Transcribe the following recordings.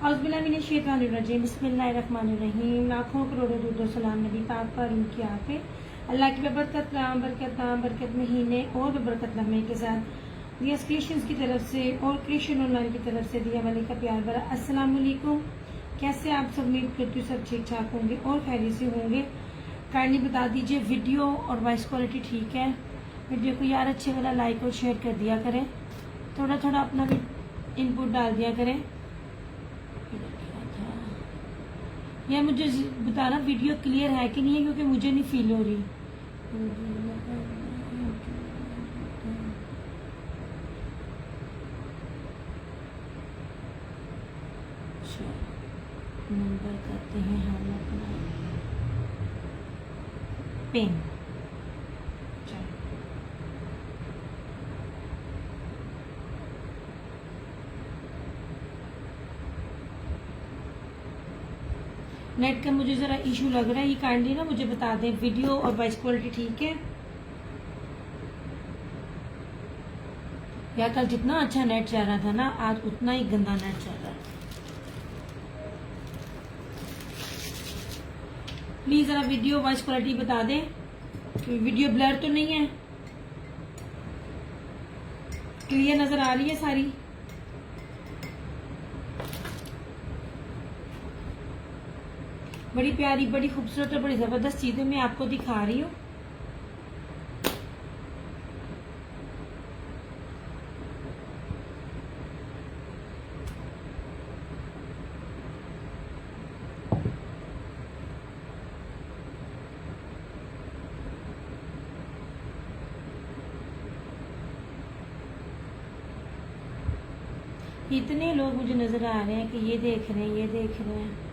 औज़ुबिल्लाहिमिनश्शैतानिर्रजीम बिस्मिल्लाहिर्रहमानिर्रहीम। लाखों करोड़ों दुरूद सलाम नबी पाक पर, उनकी आके अल्लाह की बरकत बरकत महीने और बरकत लम्हे के साथ दिया क्रिएशंस की तरफ से और क्रिएशन ऑनलाइन की तरफ से दिया वाले का प्यार भरा अस्सलाम वालेकुम। कैसे आप सब? उम्मीद करती हूँ सब ठीक ठाक होंगे और खैरियत से होंगे। काइंडली बता दीजिए वीडियो और वॉइस क्वालिटी ठीक है? वीडियो को यार अच्छे वाला लाइक और शेयर कर दिया करें, थोड़ा थोड़ा अपना भी इनपुट डाल दिया करें। या मुझे बताना वीडियो क्लियर है कि नहीं है, क्योंकि मुझे नहीं फील हो रही। नंबर करते हैं हम अपना पेन। नेट का मुझे जरा इशू लग रहा है, ये काइंडली ना मुझे बता दें वीडियो और वॉइस क्वालिटी ठीक है? या कल जितना अच्छा नेट चल रहा था ना, आज उतना ही गंदा नेट चल रहा है। प्लीज जरा वीडियो वॉइस क्वालिटी बता दें कि वीडियो ब्लर तो नहीं है, क्लियर नजर आ रही है सारी। बड़ी प्यारी, बड़ी खूबसूरत और बड़ी जबरदस्त चीजें मैं आपको दिखा रही हूँ। इतने लोग मुझे नजर आ रहे हैं कि ये देख रहे हैं, ये देख रहे हैं।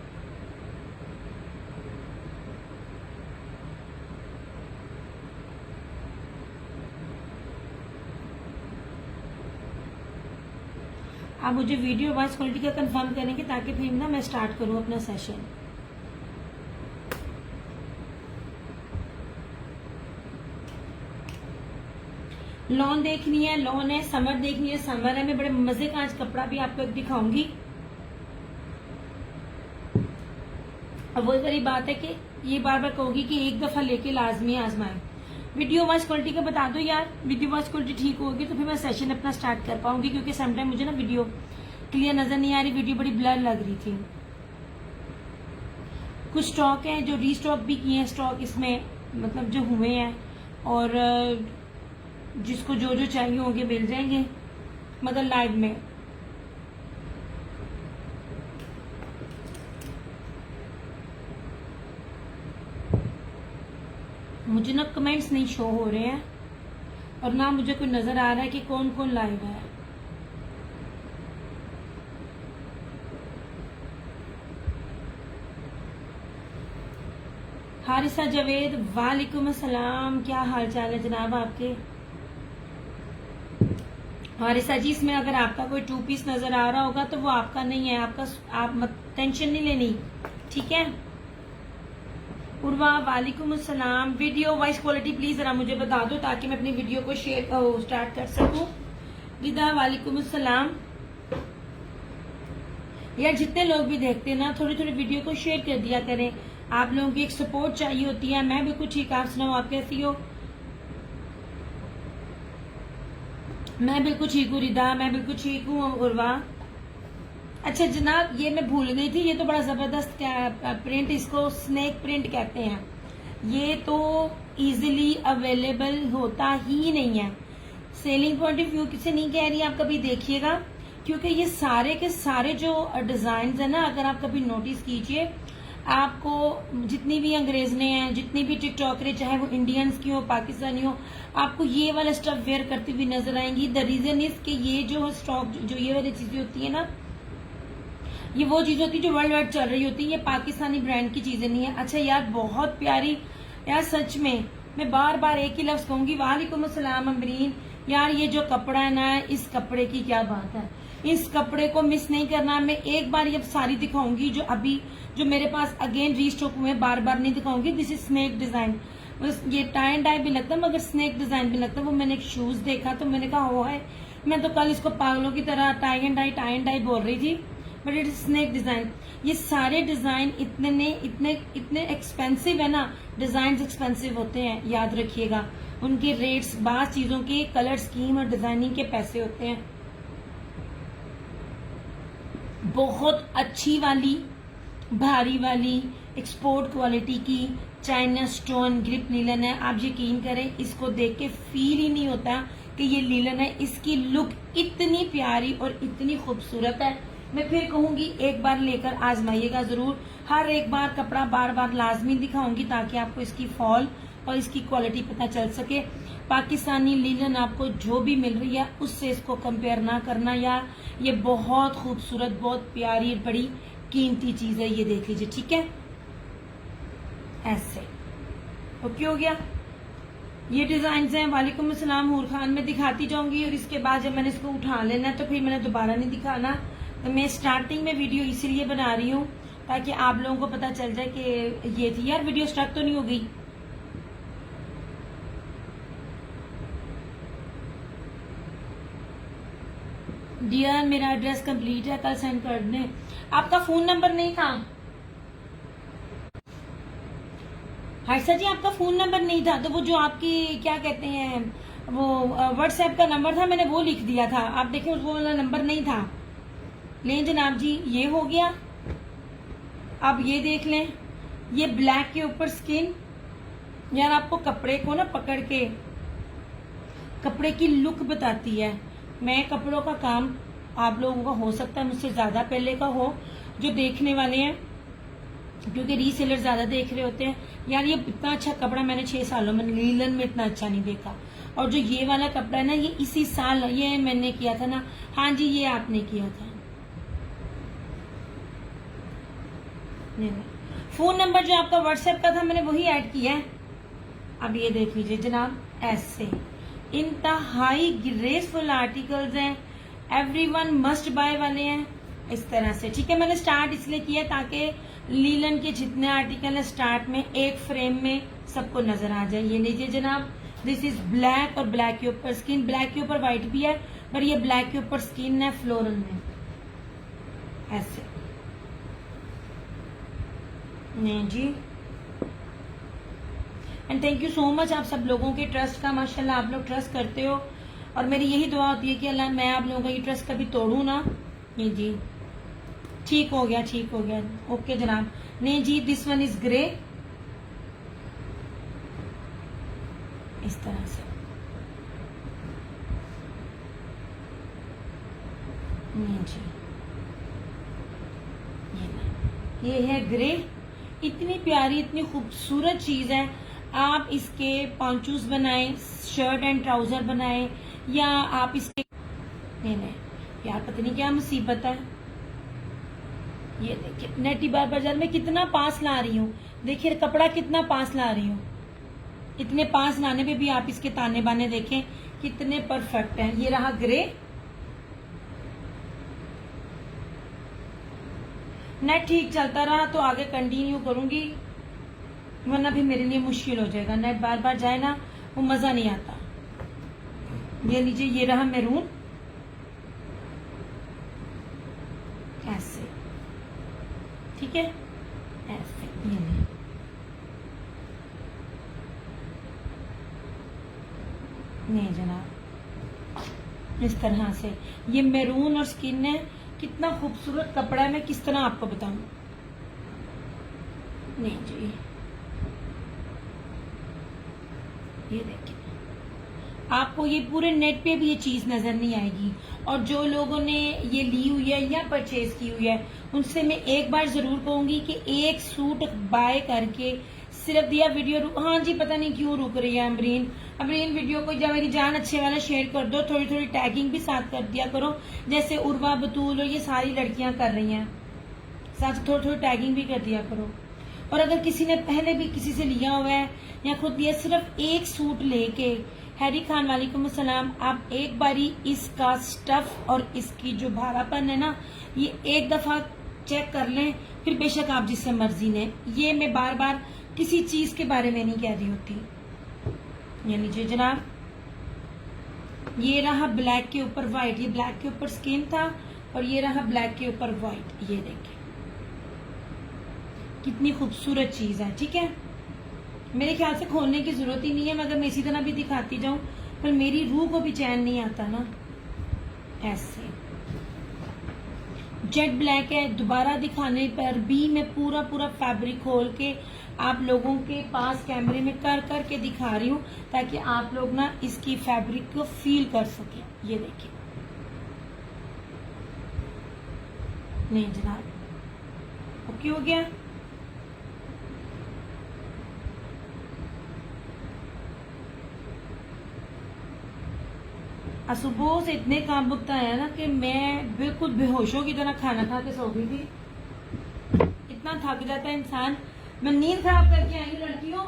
आप मुझे वीडियो वॉइस क्वालिटी का कंफर्म करेंगे ताकि फिर ना मैं स्टार्ट करूं अपना सेशन। लॉन देखनी है, लॉन है। समर देखनी है, समर है। मैं बड़े मजे का आज कपड़ा भी आपको दिखाऊंगी। अब वही वाली बात है कि ये बार बार कहूंगी कि एक दफा लेके लाजमी आजमाएं। वीडियो वॉइस क्वालिटी का बता दो यार, वीडियो वॉइस क्वालिटी ठीक होगी तो फिर मैं सेशन अपना स्टार्ट कर पाऊंगी, क्योंकि समटाइम मुझे ना वीडियो क्लियर नजर नहीं आ रही, वीडियो बड़ी ब्लर लग रही थी। कुछ स्टॉक है जो रीस्टॉक भी किए हैं, स्टॉक इसमें मतलब जो हुए हैं, और जिसको जो जो चाहिए होंगे मिल जाएंगे मगर लाइव में। मुझे ना कमेंट्स नहीं शो हो रहे हैं और ना मुझे कोई नजर आ रहा है कि कौन कौन लाइव है। हारिसा जावेद, वालेकुम अस्सलाम। क्या हाल चाल है जनाब आपके? हारिसा जी, इसमें अगर आपका कोई टू पीस नजर आ रहा होगा तो वो आपका नहीं है, आपका। आप मत टेंशन नहीं लेनी, ठीक है? उर्वा, वालेकुम अस्सलाम। वीडियो वॉइस क्वालिटी प्लीज जरा मुझे बता दो ताकि मैं अपनी वीडियो को शेयर स्टार्ट कर सकूं। रिदा, वालेकुम अस्सलाम। यार जितने लोग भी देखते हैं ना, थोड़ी थोड़ी वीडियो को शेयर कर दिया करें। आप लोगों की एक सपोर्ट चाहिए होती है। मैं बिल्कुल ठीक, आप सुनाओ आप कैसी हो? मैं बिल्कुल ठीक हूँ रिदा, मैं बिल्कुल ठीक हूँ उर्वा। अच्छा जनाब, ये मैं भूल गई थी, ये तो बड़ा जबरदस्त प्रिंट, इसको स्नेक प्रिंट कहते हैं। ये तो इजीली अवेलेबल होता ही नहीं है। सेलिंग पॉइंट ऑफ व्यू से नहीं कह रही, आप कभी देखिएगा, क्योंकि ये सारे के सारे जो डिजाइन है ना, अगर आप कभी नोटिस कीजिए, आपको जितनी भी अंग्रेजने हैं, जितनी भी टिकटॉकरे, चाहे वो इंडियंस की हो, पाकिस्तानी हो, आपको ये वाला स्टफ वेयर करती हुई नजर आएंगी। द रीजन इज कि ये जो स्टॉक, जो ये वाली चीजें होती है ना, ये वो चीज होती है जो वर्ल्ड वाइड चल रही होती है। ये पाकिस्तानी ब्रांड की चीजें नहीं है। अच्छा यार, बहुत प्यारी यार, सच में मैं बार बार एक ही लफ्ज कहूंगी, वालेकुम अस्सलाम अमरीन। यार ये जो कपड़ा है ना, इस कपड़े की क्या बात है, इस कपड़े को मिस नहीं करना। मैं एक बार ये सारी दिखाऊंगी जो अभी जो मेरे पास अगेन रीस्टॉक हुए, बार बार नहीं दिखाऊंगी। दिस इज स्नेक डिजाइन, ये टाई एंड डाई भी लगता है मगर स्नेक डिजाइन भी लगता है। वो मैंने एक शूज देखा तो मैंने कहा वो है, मैं तो कल इसको पागलों की तरह टाई एंड डाई बोल रही थी, but it is snake design. ये सारे डिजाइन इतने एक्सपेंसिव है ना, डिजाइन एक्सपेंसिव होते हैं, याद रखिएगा। उनके रेट्स, बास चीजों के कलर स्कीम और डिजाइनिंग के पैसे होते हैं। बहुत अच्छी वाली, भारी वाली, एक्सपोर्ट क्वालिटी की चाइना स्टोन ग्रिप लीलन है। आप यकीन करें, इसको देख के फील ही नहीं होता कि ये लीलन है। इसकी लुक इतनी प्यारी और इतनी खूबसूरत है। मैं फिर कहूंगी, एक बार लेकर आजमाइएगा जरूर। हर एक बार कपड़ा बार बार लाजमी दिखाऊंगी ताकि आपको इसकी फॉल और इसकी क्वालिटी पता चल सके। पाकिस्तानी लीलन आपको जो भी मिल रही है उससे इसको कंपेयर ना करना यार। ये बहुत खूबसूरत, बहुत प्यारी, बड़ी कीमती चीज है। ये देख लीजिए, ठीक है, ऐसे ओके हो गया। ये डिजाइन हैं। वालेकुम अस्सलाम हूर खान। मैं दिखाती जाऊंगी और इसके बाद जब मैंने इसको उठा लेना है तो फिर मैंने दोबारा नहीं दिखाना। तो मैं स्टार्टिंग में वीडियो इसलिए बना रही हूँ ताकि आप लोगों को पता चल जाए कि ये थी। यार वीडियो स्टार्ट तो नहीं हो गई? डियर, मेरा एड्रेस कंप्लीट है, कल सेंड कर दें। आपका फोन नंबर नहीं था? हाइसा जी, आपका फोन नंबर नहीं था तो वो जो आपकी क्या कहते हैं वो व्हाट्सएप का नंबर था, मैंने वो लिख दिया था। आप देखें, वो वाला नंबर नहीं था। लें जनाब जी, ये हो गया। अब ये देख लें, ये ब्लैक के ऊपर स्किन। यार आपको कपड़े को ना पकड़ के कपड़े की लुक बताती है। मैं कपड़ों का काम आप लोगों का हो सकता है मुझसे ज्यादा पहले का हो, जो देखने वाले हैं, क्योंकि रीसेलर ज्यादा देख रहे होते हैं। यार ये इतना अच्छा कपड़ा मैंने 6 सालों में लीलन में इतना अच्छा नहीं देखा। और जो ये वाला कपड़ा है ना, ये इसी साल ये मैंने किया था ना। हाँ जी, ये आपने किया था। फोन नंबर जो आपका व्हाट्सएप का था मैंने वही ऐड किया है। अब ये देख लीजिए जनाब, ऐसे इंतहाई ग्रेसफुल आर्टिकल्स हैं, एवरीवन मस्ट बाय वाले हैं, इस तरह से। ठीक है, मैंने स्टार्ट इसलिए किया ताकि लीलन के जितने आर्टिकल है स्टार्ट में एक फ्रेम में सबको नजर आ जाए। ये लीजिए जनाब, दिस इज ब्लैक और ब्लैक के ऊपर स्किन। ब्लैक के ऊपर व्हाइट भी है, पर ये ब्लैक के ऊपर स्किन है फ्लोरल में, ऐसे। नहीं जी, and thank you so much आप सब लोगों के ट्रस्ट का। माशाल्लाह आप लोग ट्रस्ट करते हो और मेरी यही दुआ होती है कि अल्लाह मैं आप लोगों का ये ट्रस्ट कभी तोड़ू ना। नहीं जी, ठीक हो गया, ठीक हो गया, ओके जनाब। नहीं जी, दिस वन इज ग्रे, इस तरह से। नहीं जी, ये है ग्रे। इतनी प्यारी, इतनी खूबसूरत चीज है। आप इसके पांचूस बनाएं, शर्ट एंड ट्राउजर बनाएं, या आप इसके नहीं यार पता नहीं क्या मुसीबत है। ये देखिए, नेटी बार बाजार में कितना पास ला रही हूँ। देखिए कपड़ा कितना पास ला रही हूँ। इतने पास लाने पे भी आप इसके ताने बाने देखें कितने परफेक्ट हैं। ये रहा ग्रे। नेट ठीक चलता रहा तो आगे कंटिन्यू करूंगी, वरना भी मेरे लिए मुश्किल हो जाएगा। नेट बार बार जाए ना, वो मजा नहीं आता। ये लीजिए, ये रहा मैरून, ऐसे। ठीक है, ऐसे। ये नहीं जनाब, इस तरह से। ये मैरून और स्किन है, कितना खूबसूरत कपड़ा है। मैं किस तरह आपको बताऊं। नहीं जी, ये देखिए, आपको ये पूरे नेट पे भी ये चीज नजर नहीं आएगी। और जो लोगों ने ये ली हुई है या परचेज की हुई है, उनसे मैं एक बार जरूर कहूंगी कि एक सूट बाय करके सिर्फ दिया वीडियो हाँ जी, पता नहीं क्यों रुक रही है अमरीन वीडियो को। जब मेरी जान अच्छे वाला शेयर कर दो, थोड़ी थोड़ी टैगिंग भी साथ कर दिया करो, जैसे उर्वा, बतूल और ये सारी लड़कियां कर रही हैं। साथ थोड़ी थोड़ी टैगिंग भी कर दिया करो। और अगर किसी ने पहले भी किसी से लिया हुआ है या खुद लिया, सिर्फ एक सूट लेके, हैरी खान वालेकुम अस्सलाम, आप एक बारी इसका स्टफ और इसकी जो भारापन है ना, ये एक दफा चेक कर लें, फिर बेशक आप जिससे मर्जी ने। ये मैं बार बार किसी चीज के बारे में नहीं कह रही होती। ये लीजिए जनाब, ये रहा ब्लैक के ऊपर व्हाइट। ये ब्लैक के ऊपर स्किन था, और ये रहा ब्लैक के ऊपर व्हाइट। ये देखिए कितनी खूबसूरत चीज है। ठीक है, मेरे ख्याल से खोलने की जरूरत ही नहीं है, मगर मैं इसी तरह भी दिखाती जाऊं पर मेरी रूह को भी चैन नहीं आता ना। ऐसे जेट ब्लैक है, दोबारा दिखाने पर भी मैं पूरा पूरा फैब्रिक खोल के आप लोगों के पास कैमरे में कर कर के दिखा रही हूँ ताकि आप लोग ना इसकी फैब्रिक को फील कर सके। ये देखिए, नहीं जनाब, ओके हो गया। सुबह से इतने काम वक्त आया ना कि मैं बिल्कुल बेहोशों की तरह खाना खा के सो गई थी। इतना थक जाता है इंसान। मैं नींद खराब करके आई हूँ लड़कियों।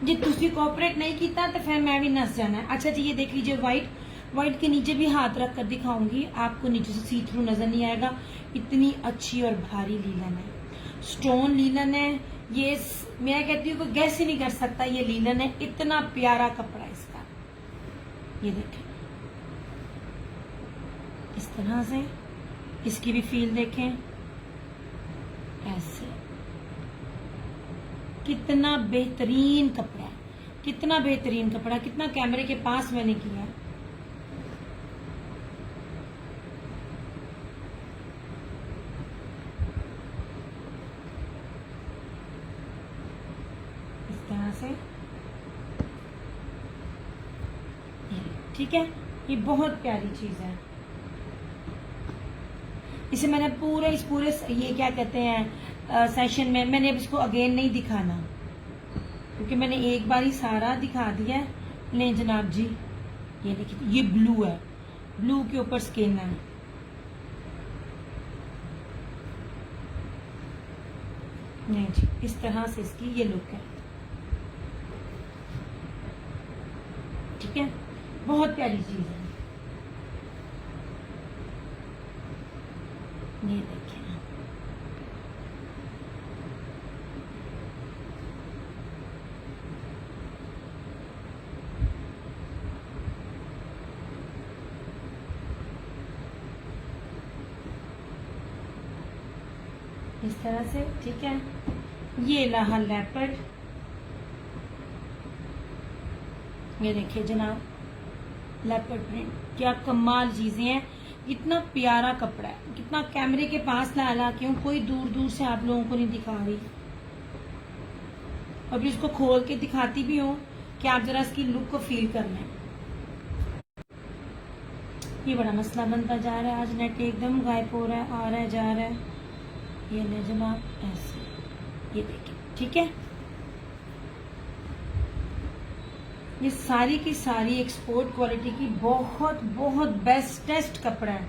जे तुसी कोऑपरेट नहीं किया तो फिर मैं भी नस जाना है। अच्छा जी, ये देख लीजिए व्हाइट के नीचे भी हाथ रख कर दिखाऊंगी आपको, नीचे से सी थ्रू नजर नहीं आएगा। इतनी अच्छी और भारी लीलन है, स्टोन लीलन है। ये मैं कहती हूँ कोई गैस ही नहीं कर सकता ये लीलन है। इतना प्यारा कपड़ा है इसका। ये देखें इस तरह से, इसकी भी फील देखें ऐसे। कितना बेहतरीन कपड़ा है, कितना बेहतरीन कपड़ा, कितना कैमरे के पास मैंने किया है। से ठीक है, ये बहुत प्यारी चीज है। इसे मैंने इस पूरे ये क्या कहते हैं सेशन में मैंने अब इसको अगेन नहीं दिखाना क्योंकि मैंने एक बार ही सारा दिखा दिया है। ले जनाब जी, ये देखिए, ये ब्लू है, ब्लू के ऊपर स्किन है। नहीं जी, इस तरह से इसकी ये लुक है। ठीक है, बहुत प्यारी चीज है। ये देखिए, इस तरह से। ठीक है, ये रहा लेपर्ड। ये देखिए जनाब, लेपर्ड प्रिंट, क्या कमाल चीजें हैं। इतना प्यारा कपड़ा है, कितना कैमरे के पास ला के हूँ, कोई दूर दूर से आप लोगों को नहीं दिखा रही। और फिर इसको खोल के दिखाती भी हूँ कि आप जरा इसकी लुक को फील कर लें। ये बड़ा मसला बनता जा रहा है, आज नेट एकदम गायब हो रहा है, आ रहा है जा रहा है। ये ले जनाब ऐसे, ये देखिए। ठीक है, ये सारी की सारी एक्सपोर्ट क्वालिटी की बहुत बहुत बेस्टेस्ट कपड़ा है।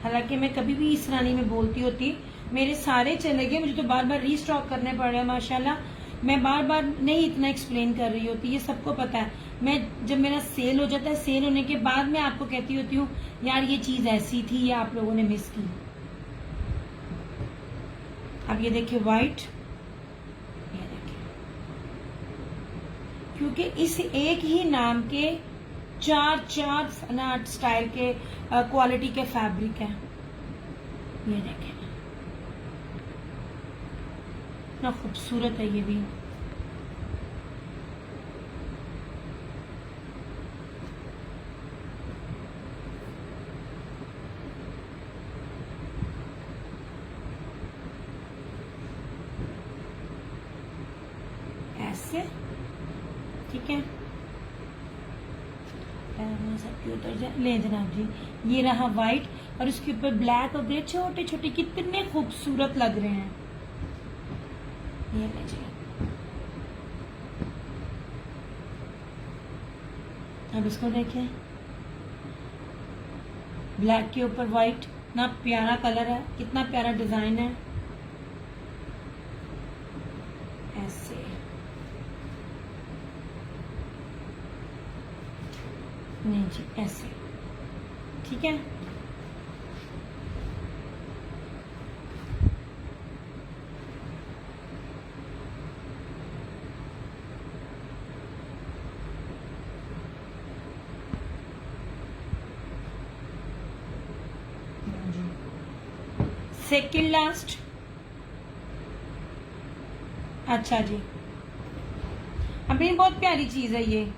हालांकि मैं कभी भी इस रानी में बोलती होती, मेरे सारे चले गए, मुझे तो बार बार रीस्टॉक करने पड़ रहे हैं माशाल्लाह। मैं बार बार नहीं इतना एक्सप्लेन कर रही होती, ये सबको पता है। मैं जब मेरा सेल हो जाता है, सेल होने के बाद मैं आपको कहती होती हूँ यार ये चीज ऐसी थी, ये आप लोगों ने मिस की। अब ये देखिए व्हाइट, ये देखिए, क्योंकि इस एक ही नाम के चार स्टाइल के क्वालिटी के फैब्रिक है। ये देखें कितना खूबसूरत है ये भी। ऐसे ठीक है, सबके उतर जाए। ले जनाब जी, ये रहा व्हाइट और उसके ऊपर ब्लैक और ग्रे छोटे छोटे, कितने खूबसूरत लग रहे हैं। ये ले जी, अब इसको देखें, ब्लैक के ऊपर व्हाइट, कितना प्यारा कलर है, कितना प्यारा डिजाइन है। ऐसे नहीं जी, ऐसे ठीक है। Second last. अच्छा जी, अभी बहुत प्यारी चीज है ये,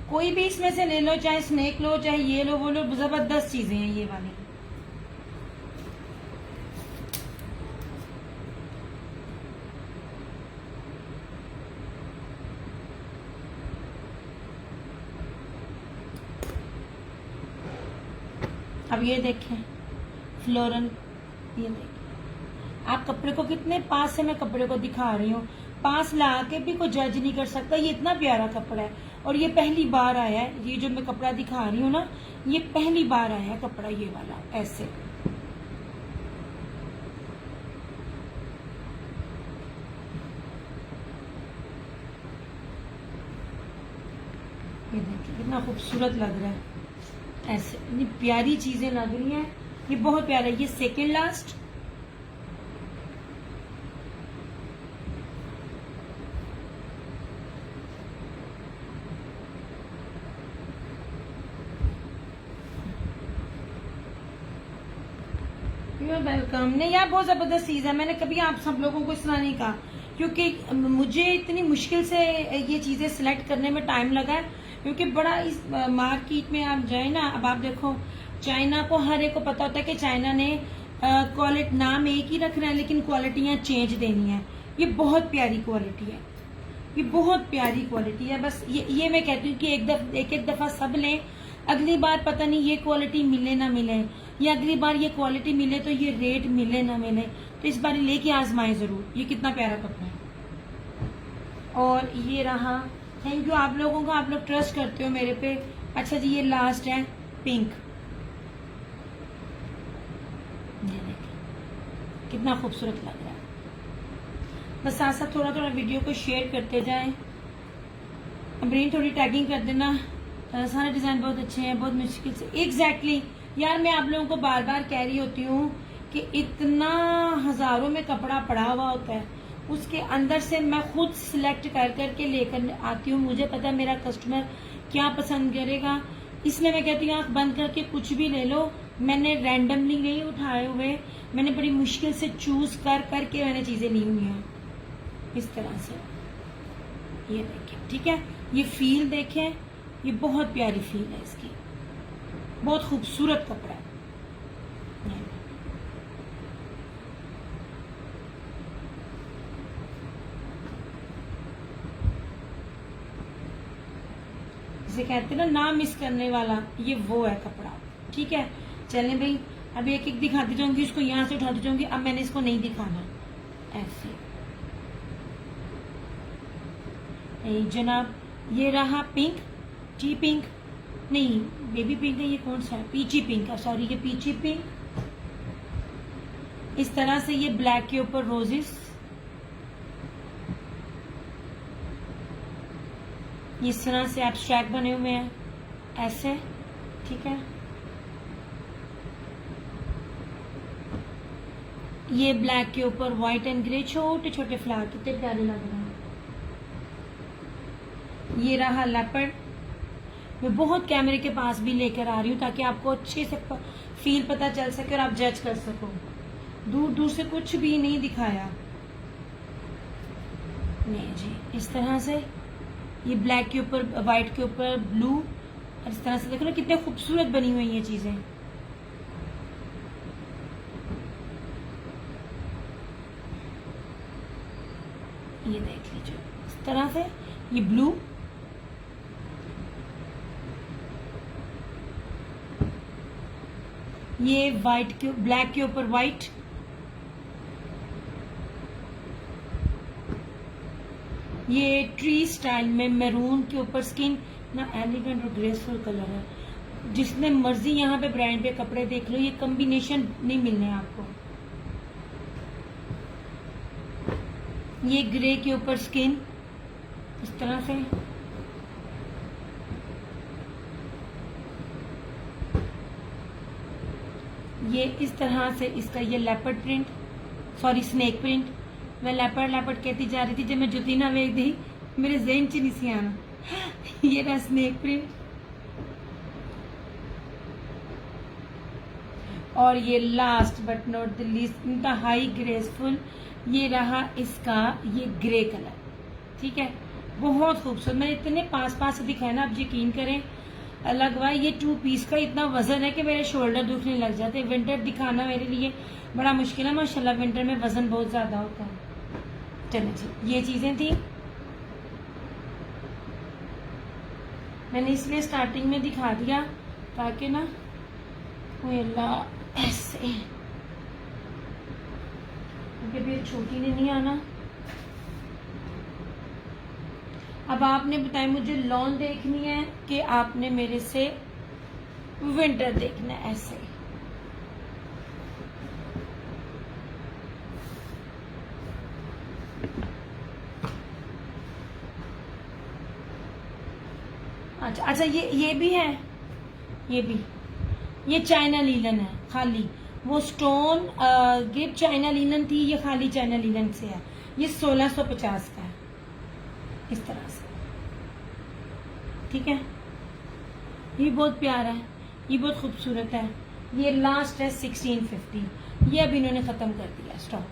कोई भी इसमें से ले लो, चाहे स्नेक लो, चाहे ये लो, वो लो, जबरदस्त चीजें हैं ये वाली। अब ये देखें फ्लोरल, ये देखें आप कपड़े को कितने पास से मैं कपड़े को दिखा रही हूँ, पास ला के भी कोई जज नहीं कर सकता, ये इतना प्यारा कपड़ा है। और ये पहली बार आया है, ये जो मैं कपड़ा दिखा रही हूँ ना, ये पहली बार आया है कपड़ा ये वाला ऐसे। ये देखिए कितना खूबसूरत लग रहा है, ऐसे इतनी प्यारी चीजें लग रही हैं, ये बहुत प्यारा है। ये सेकेंड लास्ट। वेलकम। नहीं यार बहुत जबरदस्त चीज है, मैंने कभी आप सब लोगों को इस तरह नहीं कहा, क्योंकि मुझे इतनी मुश्किल से ये चीजें सिलेक्ट करने में टाइम लगा है, क्योंकि बड़ा इस मार्केट में आप जाए ना, अब आप देखो चाइना को हर एक को पता होता है कि चाइना ने क्वालिटी नाम एक ही रखना है, लेकिन क्वालिटियां चेंज देनी है। ये बहुत प्यारी क्वालिटी है, ये बहुत प्यारी क्वालिटी है। बस ये मैं कहती हूँ कि एक दफा सब लें, अगली बार पता नहीं ये क्वालिटी मिले ना मिले, या अगली बार ये क्वालिटी मिले तो ये रेट मिले ना मिले, तो इस बार लेके आजमाएं जरूर। ये कितना प्यारा कपड़ा है। और ये रहा, थैंक यू आप लोगों का, आप लोग ट्रस्ट करते हो मेरे पे। अच्छा जी, ये लास्ट है पिंक, ये देखिए कितना खूबसूरत लग रहा है। बस साथ साथ थोड़ा थोड़ा वीडियो को शेयर करते जाएं, अमरीन थोड़ी टैगिंग कर देना। सारे डिजाइन बहुत अच्छे हैं, बहुत मुश्किल से एग्जैक्टली यार मैं आप लोगों को बार बार कह रही होती हूँ कि इतना हजारों में कपड़ा पड़ा हुआ होता है, उसके अंदर से मैं खुद सिलेक्ट कर करके लेकर आती हूँ। मुझे पता है मेरा कस्टमर क्या पसंद करेगा, इसलिए मैं कहती हूँ आंख बंद करके कुछ भी ले लो। मैंने रैंडमली नहीं उठाए हुए, मैंने बड़ी मुश्किल से चूज कर करके मैंने चीजें ली हुई हैं इस तरह से। ये देखें, ठीक है, ये फील देखें, ये बहुत प्यारी फील है इसकी, बहुत खूबसूरत कपड़ा है। जिसे कहते हैं ना मिस करने वाला, ये वो है कपड़ा। ठीक है, चलें भाई, अब एक एक दिखाती जाऊंगी, इसको यहाँ से उठाती जाऊंगी। अब मैंने इसको नहीं दिखाना ऐसे। जनाब ये रहा पिंक, टी पिंक नहीं बेबी पिंक है, ये कौन सा है, पीची पिंक है, सॉरी ये पीची पिंक। इस तरह से ये ब्लैक के ऊपर रोजेस, इस तरह से एब्स्ट्रैक्ट बने हुए हैं ऐसे। ठीक है, ये ब्लैक के ऊपर व्हाइट एंड ग्रे, छोटे छोटे फ्लावर कितने प्यारे लग रहे हैं। ये रहा लेपर्ड, मैं बहुत कैमरे के पास भी लेकर आ रही हूँ ताकि आपको अच्छे से फील पता चल सके और आप जज कर सको। दूर दूर से कुछ भी नहीं दिखाया नहीं जी। इस तरह से ये ब्लैक के ऊपर व्हाइट के ऊपर ब्लू, और इस तरह से देखो ना कितने खूबसूरत बनी हुई ये चीजें। ये देख लीजिए इस तरह से, ये ब्लू, ये व्हाइट के ब्लैक के ऊपर व्हाइट, ये ट्री स्टाइल में मैरून के ऊपर स्किन ना, एलिगेंट और ग्रेसफुल कलर है। जिसने मर्जी यहाँ पे ब्रांड पे कपड़े देख लो, ये कॉम्बिनेशन नहीं मिलने आपको। ये ग्रे के ऊपर स्किन इस तरह से, ये इस तरह से इसका ये leopard print, sorry snake print. मैं लेपर्ड कहती जा रही थी, जब मैं जुती ना वेख दी मेरे ज़हन च नहीं सी आना। ये रहा स्नेक प्रिंट, और ये last but not the least इंतहाई ग्रेसफुल, ये रहा इसका ये ग्रे कलर। ठीक है, बहुत खूबसूरत। मैंने इतने पास पास से दिखाया ना, आप यकीन करें लगवाए। ये 2 पीस का इतना वजन है कि मेरे शोल्डर दुखने लग जाते। विंटर दिखाना मेरे लिए बड़ा मुश्किल है माशाल्लाह, विंटर में वजन बहुत ज्यादा होता है। चलो जी, ये चीजें थी, मैंने इसलिए स्टार्टिंग में दिखा दिया ताकि ना ऐसे, क्योंकि फिर छोटी ने नहीं आना। अब आपने बताया मुझे लॉन देखनी है कि आपने मेरे से विंटर देखना है। ऐसे अच्छा अच्छा, ये भी है, ये भी, ये चाइना लीलन है खाली। वो स्टोन गिफ्ट चाइना लीलन थी, ये खाली चाइना लीलन से है। ये 1650 का है, इस तरह से। ठीक है, ये बहुत प्यारा है, ये बहुत खूबसूरत है। ये लास्ट है 1650, ये अब इन्होंने खत्म कर दिया स्टॉक,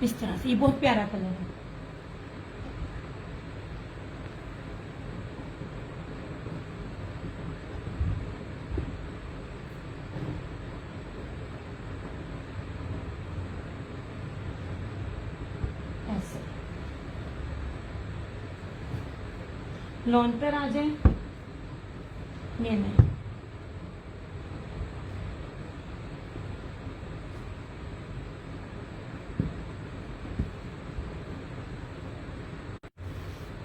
इस तरह से। ये बहुत प्यारा कलर है। लॉन पर आ जाए, ये नहीं,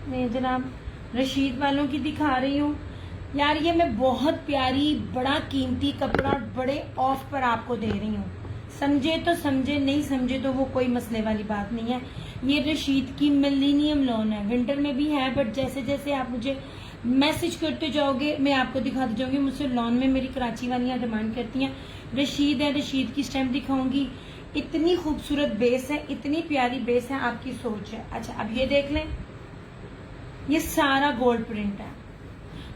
नहीं जनाब, रशीद वालों की दिखा रही हूँ यार। ये मैं बहुत प्यारी, बड़ा कीमती कपड़ा बड़े ऑफ पर आपको दे रही हूँ। समझे तो समझे, नहीं समझे तो वो कोई मसले वाली बात नहीं है। ये रशीद की मिलेनियम लॉन है, विंटर में भी है, बट जैसे जैसे आप मुझे मैसेज करते जाओगे मैं आपको दिखाती जाऊंगी। मुझसे लॉन में मेरी कराची वालियां डिमांड करती हैं रशीद है, रशीद की स्टैम्प दिखाऊंगी। इतनी खूबसूरत बेस है, इतनी प्यारी बेस है, आपकी सोच है। अच्छा अब ये देख लें, ये सारा गोल्ड प्रिंट है।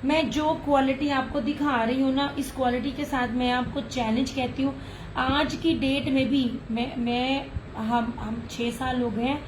मैं जो क्वालिटी आपको दिखा रही हूँ ना, इस क्वालिटी के साथ मैं आपको चैलेंज कहती हूँ। आज की डेट में भी हम 6 साल हो गए हैं,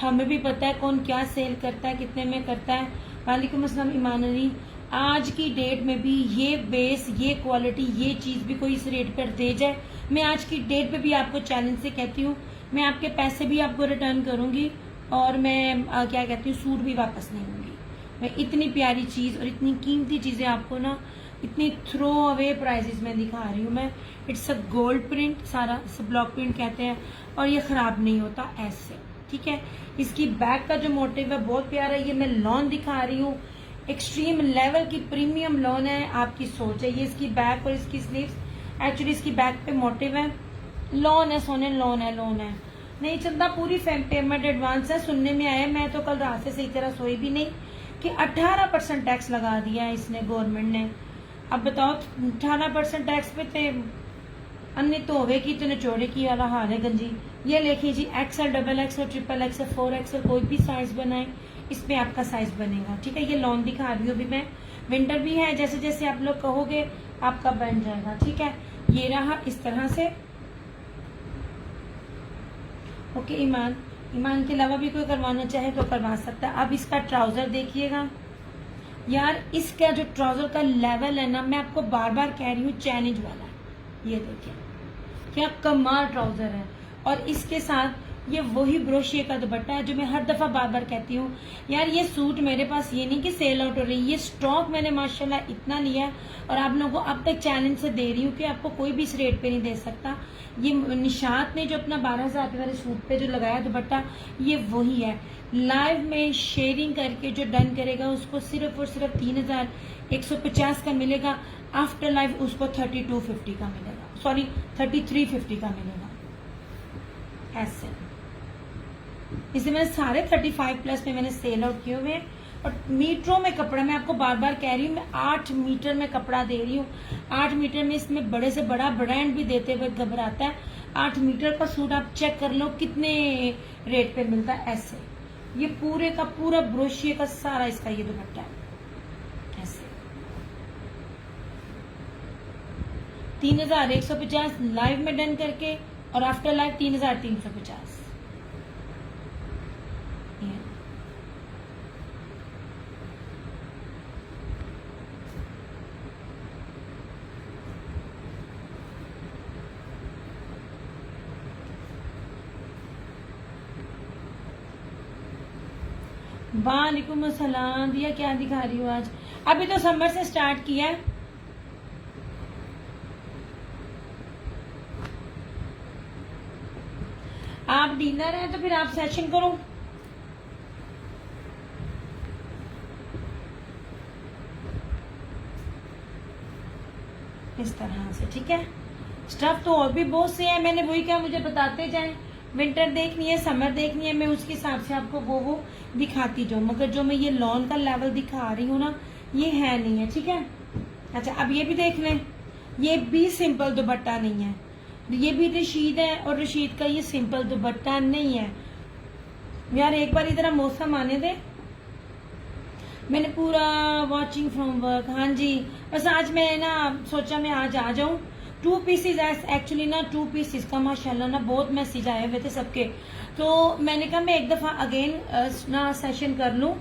हमें भी पता है कौन क्या सेल करता है, कितने में करता है। वालेकुम अस्सलाम ईमान अली। आज की डेट में भी ये बेस, ये क्वालिटी, ये चीज भी कोई इस रेट पर दे जाए, मैं आज की डेट पे भी आपको चैलेंज से कहती हूँ, मैं आपके पैसे भी आपको रिटर्न करूंगी और मैं क्या कहती हूँ, सूट भी वापस नहीं लूंगी। मैं इतनी प्यारी चीज और इतनी कीमती चीजें आपको ना इतनी थ्रो अवे प्राइसेस में दिखा रही हूँ मैं। इट्स अ गोल्ड प्रिंट, सारा ब्लॉक प्रिंट कहते हैं, और ये खराब नहीं होता ऐसे। ठीक है, इसकी बैक का जो मोटिव है बहुत प्यारा है। ये मैं लॉन दिखा रही हूँ, एक्सट्रीम लेवल की प्रीमियम लॉन है, आपकी सोच है। ये इसकी बैक और इसकी स्लीव्स, एक्चुअली इसकी बैक पे मोटिव है, लॉन है सोने, लॉन है, लॉन है। नहीं चलता, पूरी पेमेंट एडवांस है। सुनने में आया, मैं तो कल रात से सही तरह सोई भी नहीं, कि 18% टैक्स लगा दिया है इसने, गवर्नमेंट ने। अब बताओ 18% टैक्स पे थे अन्य तो होवे की तो निचोड़े की वाला हाल है गंजी। ये लिखिए जी XL, XXL, XXL, 4XL, कोई भी साइज बनाए, इसमें आपका साइज बनेगा। ठीक है, ये लॉन दिखा रही हूँ अभी मैं। विंटर भी है, जैसे जैसे आप लोग कहोगे आपका बन जाएगा। ठीक है, ये रहा इस तरह से। ओके, ईमान के अलावा भी कोई करवाना चाहे तो करवा सकता है। अब इसका ट्राउजर देखिएगा यार, इसका जो ट्राउजर का लेवल है ना, मैं आपको बार बार कह रही हूँ, चैलेंज वाला है। ये देखिए क्या कमाल ट्राउजर है, और इसके साथ ये वही ब्रोशिए का दुपट्टा है जो मैं हर दफा बार बार कहती हूँ यार, ये सूट मेरे पास ये नहीं कि सेल आउट हो रही, ये स्टॉक मैंने माशाल्लाह इतना लिया है और आप लोगों को अब तक चैलेंज से दे रही हूँ कि आपको कोई भी इस रेट पे नहीं दे सकता। ये निशात ने जो अपना 12,000 रुपये वाले सूट पे जो लगाया दुपट्टा, ये वही है। लाइव में शेयरिंग करके जो डन करेगा उसको सिर्फ और सिर्फ 3,150 का मिलेगा। आफ्टर लाइव उसको 3250 का मिलेगा, सॉरी 3350 का मिलेगा। ऐसे इसे मैंने सारे 35+ में मैंने सेल आउट किए हुए हैं। और मीटरों में कपड़ा, मैं आपको बार बार कह रही हूँ, मैं 8 मीटर में कपड़ा दे रही हूँ। 8 मीटर में इसमें बड़े से बड़ा ब्रांड भी देते हुए घबराता है। 8 मीटर का सूट आप चेक कर लो कितने रेट पे मिलता है। ऐसे ये पूरे का पूरा ब्रोशिए का सारा इसका ये दुपट्टा है। ऐसे 3150 लाइव में डन करके, और आफ्टर लाइव 3350। वालेकुम अस्सलाम। दिया क्या दिखा रही हूँ आज? अभी तो समर से स्टार्ट किया है। आप डिनर है तो फिर आप सेशन करो। इस तरह से, ठीक है। स्टफ तो और भी बहुत से है, मैंने वही कहा मुझे बताते जाएं। विंटर देखनी है, समर देखनी है, मैं उसके हिसाब से आपको वो दिखाती जाऊँ। मगर जो मैं ये लॉन का लेवल दिखा रही हूँ ना, ये है नहीं है, ठीक है। अच्छा, अब ये भी देख लें, ये भी सिंपल दुपट्टा नहीं है, ये भी रशीद है, और रशीद का ये सिंपल दुपट्टा नहीं है यार। एक बार इधर मौसम आने दे। मैंने पूरा वॉचिंग फ्रॉम वर्क, हाँ जी, बस आज मैं ना सोचा मैं आज आ जाऊं। 2 पीसेज एक्चुअली ना, 2 पीसेज का माशाल्लाह ना बहुत मैसेज आए हुए थे सबके, तो मैंने कहा मैं एक दफा अगेन ना सेशन कर लूं,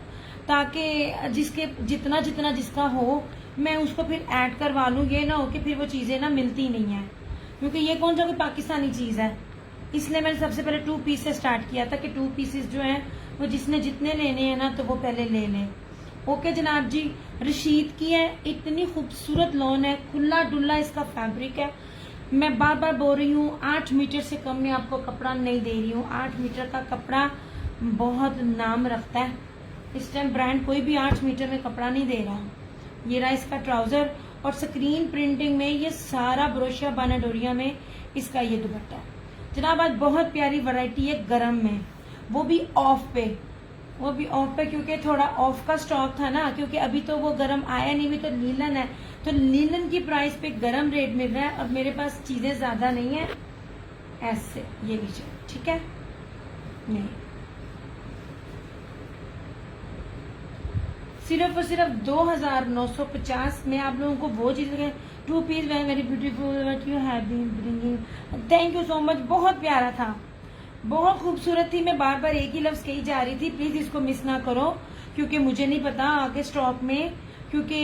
ताकि जिसके जितना जितना जिसका हो मैं उसको फिर ऐड करवा लूं। ये ना हो कि फिर वो चीजें ना मिलती नहीं है, क्योंकि ये कौन सा कोई पाकिस्तानी चीज है। इसलिए मैंने सबसे पहले 2 पीस से स्टार्ट किया था कि 2 पीसेस जो हैं वो जिसने जितने लेने हैं ना तो वो पहले ले लें। ओके जनाब जी। रशीद की है, इतनी खूबसूरत लॉन है, खुला डुल्ला इसका फैब्रिक है। मैं बार बार बोल रही हूँ 8 मीटर से कम में आपको कपड़ा नहीं दे रही हूँ। 8 मीटर का कपड़ा बहुत नाम रखता है। इस टाइम ब्रांड कोई भी 8 मीटर में कपड़ा नहीं दे रहा। ये रहा इसका ट्राउजर, और स्क्रीन प्रिंटिंग में ये सारा ब्रोशिया बानाडोरिया में इसका ये दुपट्टा है जनाब। आज बहुत प्यारी वैरायटी है गरम में, वो भी ऑफ पे, क्योंकि थोड़ा ऑफ का स्टॉक था ना, क्योंकि अभी तो वो गरम आया नहीं, भी तो लीलन है, तो लीलन की प्राइस पे गरम रेट मिल रहा है। और मेरे पास चीजें ज्यादा नहीं है, ऐसे ये लीजिए, ठीक है। नहीं, सिर्फ और सिर्फ 2950 में आप लोगों को वो चीज 2 piece very beautiful what you have been bringing. Thank you so much, बहुत प्यारा था, बहुत खूबसूरत थी। मैं बार बार एक ही लफ्ज कही जा रही थी, प्लीज इसको मिस ना करो, क्योंकि मुझे नहीं पता आगे स्टॉक में, क्योंकि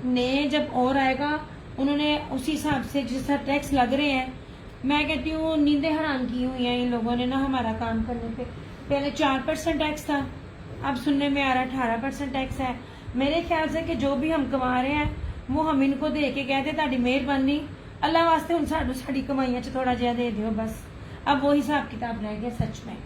नए जब और आएगा उन्होंने उसी हिसाब से जिस तरह टैक्स लग रहे हैं, मैं कहती हूँ नींदें हराम की हुई हैं इन लोगों ने ना हमारा काम करने पे। पहले 4% टैक्स था, अब सुनने में आ रहा 18% टैक्स है। मेरे ख्याल से कि जो भी हम कमा रहे हैं वो हम इनको दे के कहते ताड़ी मेहरबानी, अल्लाह वास्ते हूँ साड़ी कमाइया च थोड़ा जहा दे दियो बस। अब वो हिसाब किताब रह गया सच में।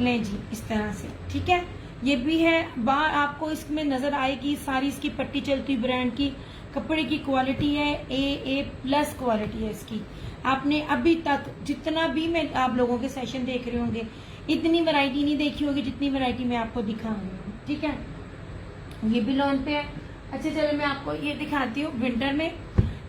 ले जी, इस तरह से, ठीक है। ये भी है, आपको इसमें नजर आएगी सारी इसकी पट्टी चलती ब्रांड की, कपड़े की क्वालिटी है A+ क्वालिटी है इसकी। आपने अभी तक जितना भी मैं आप लोगों के सेशन देख रहे होंगे, इतनी वैरायटी नहीं देखी होगी जितनी वैरायटी मैं आपको दिखा रही हूँ, ठीक है। ये भी लॉन पे है। अच्छा चलो मैं आपको ये दिखाती हूँ। विंटर में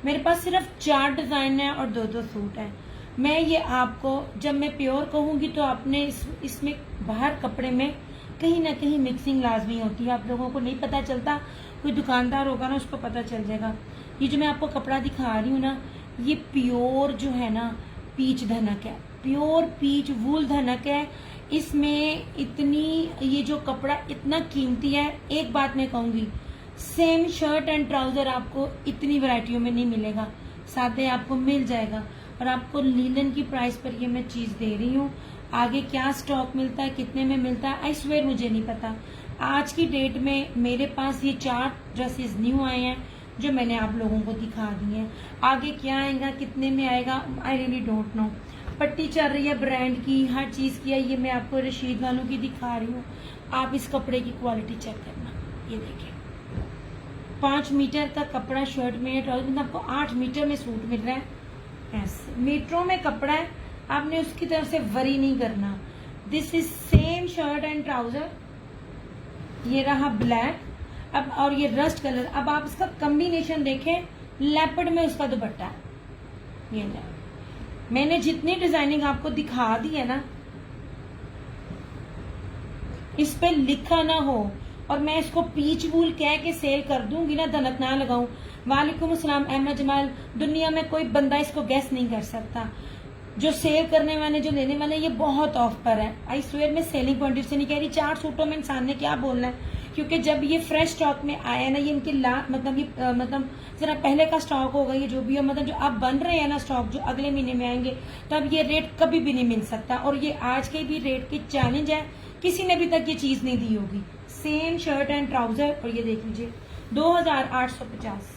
मेरे पास सिर्फ 4 डिजाइन है और 2-2 सूट है। मैं ये आपको जब मैं प्योर कहूंगी तो आपने इसमें बाहर कपड़े में कहीं ना कहीं मिक्सिंग लाजमी होती है, आप लोगों को नहीं पता चलता, कोई दुकानदार होगा ना उसको पता चल जाएगा। ये जो मैं आपको कपड़ा दिखा रही हूँ ना, ये प्योर जो है ना पीच धनक है, प्योर पीच वूल धनक है। इसमें इतनी, ये जो कपड़ा इतना कीमती है। एक बात मैं कहूंगी, सेम शर्ट एंड ट्राउजर आपको इतनी वैरायटियों में नहीं मिलेगा, सादे आपको मिल जाएगा। और आपको लीलन की प्राइस पर ये मैं चीज दे रही हूँ। आगे क्या स्टॉक मिलता है, कितने में मिलता है, आई स्वेयर मुझे नहीं पता। आज की डेट में मेरे पास ये 4 ड्रेसेस न्यू आए हैं जो मैंने आप लोगों को दिखा दी हैं। आगे क्या आएगा, कितने में आएगा, आई रियली डोंट नो। पट्टी चल रही है ब्रांड की, हर चीज की है। ये मैं आपको रशीद वालों की दिखा रही हूँ। आप इस कपड़े की क्वालिटी चेक करना, ये देखिए 5 मीटर का कपड़ा शर्ट में, ट्राउजर में आपको 8 मीटर में सूट मिल रहा है। ऐसे मीटरों में कपड़ा है, आपने उसकी तरफ से वरी नहीं करना। This is same shirt and trouser, ये रहा ब्लैक, अब और ये रस्ट कलर। अब आप इसका कॉम्बिनेशन देखें, लेपर्ड में उसका दुपट्टा है। ये मैंने जितनी डिजाइनिंग आपको दिखा दी है ना, इस पे लिखा ना हो और मैं इसको पीच वूल कह के सेल कर दूंगी ना, धनक ना लगाऊं, वालेकुम अस्सलाम अहमद जमाल। दुनिया में कोई बंदा इसको गैस नहीं कर सकता। जो सेल करने वाले, जो लेने वाले, ये बहुत ऑफ पर है। आई स्वेयर, मैं सेलिंग पॉइंट से नहीं कह रही। 4 सूटों में इंसान ने क्या बोलना है, क्योंकि जब ये फ्रेश स्टॉक में आया ना, ये इनकी मतलब जरा पहले का स्टॉक होगा, ये जो भी हो, मतलब जो अब बन रहे हैं ना स्टॉक, जो अगले महीने में आएंगे, तब ये रेट कभी भी नहीं मिल सकता। और ये आज के भी रेट की चैलेंज है, किसी ने अभी तक ये चीज नहीं दी होगी। सेम शर्ट एंड ट्राउजर, और ये देख लीजिए 2850।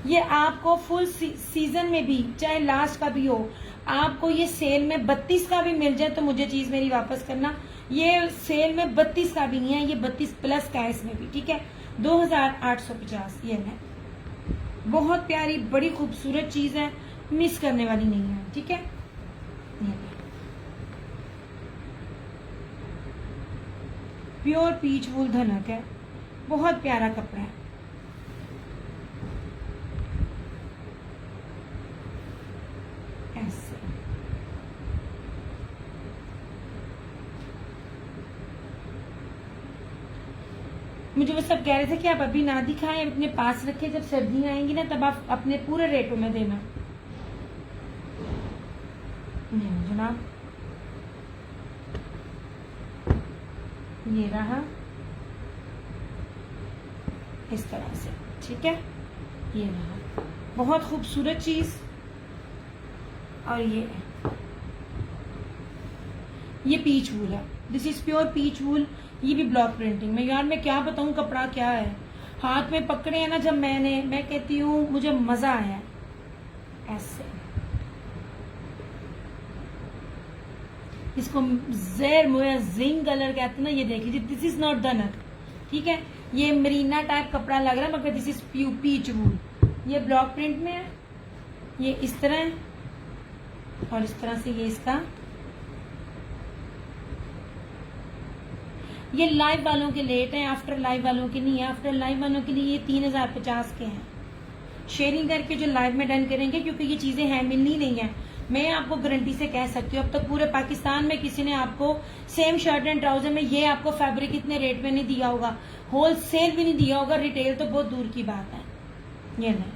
ये आपको फुल सीजन में भी, चाहे लास्ट का भी हो, आपको ये सेल में 32 का भी मिल जाए तो मुझे चीज मेरी वापस करना। ये सेल में 32 का भी नहीं है, ये 32 प्लस का है इसमें भी, ठीक है। 2850 ये है। बहुत प्यारी, बड़ी खूबसूरत चीज है, मिस करने वाली नहीं है, ठीक है। ये प्योर पीच वूल धनक है, बहुत प्यारा कपड़ा है। ऐसे मुझे वो सब कह रहे थे कि आप अभी ना दिखाएं, अपने पास रखें, जब सर्दियां आएंगी ना तब आप अपने पूरे रेटों में देना। जनाब ये रहा इस तरह से, ठीक है। ये रहा बहुत खूबसूरत चीज। और ये पीच वूल है, this is pure peach wool. ये भी ब्लॉक प्रिंटिंग में। यार मैं क्या बताऊं कपड़ा क्या है, हाथ में पकड़े हैं ना जब मैं कहती हूँ मुझे मजा आया है। ऐसे इसको जेर मोया जिंग कलर कहते हैं ना। ये देख लीजिए, दिस इज नॉट धनक, ठीक है। ये मरीना टाइप कपड़ा लग रहा है, मगर दिस इज पीच वूल। ये ब्लॉक प्रिंट में है, ये इस तरह है, और इस तरह से ये इसका। ये लाइव वालों के लेट हैं, आफ्टर लाइव वालों के नहीं है। आफ्टर लाइव वालों के लिए ये 3050 के हैं। शेयरिंग करके जो लाइव में डन करेंगे, क्योंकि ये चीजें हैं मिलनी नहीं है। मैं आपको गारंटी से कह सकती हूँ, अब तक पूरे पाकिस्तान में किसी ने आपको सेम शर्ट एंड ट्राउजर में ये आपको फैब्रिक इतने रेट में नहीं दिया होगा, होलसेल भी नहीं दिया होगा, रिटेल तो बहुत दूर की बात है। ये नहीं,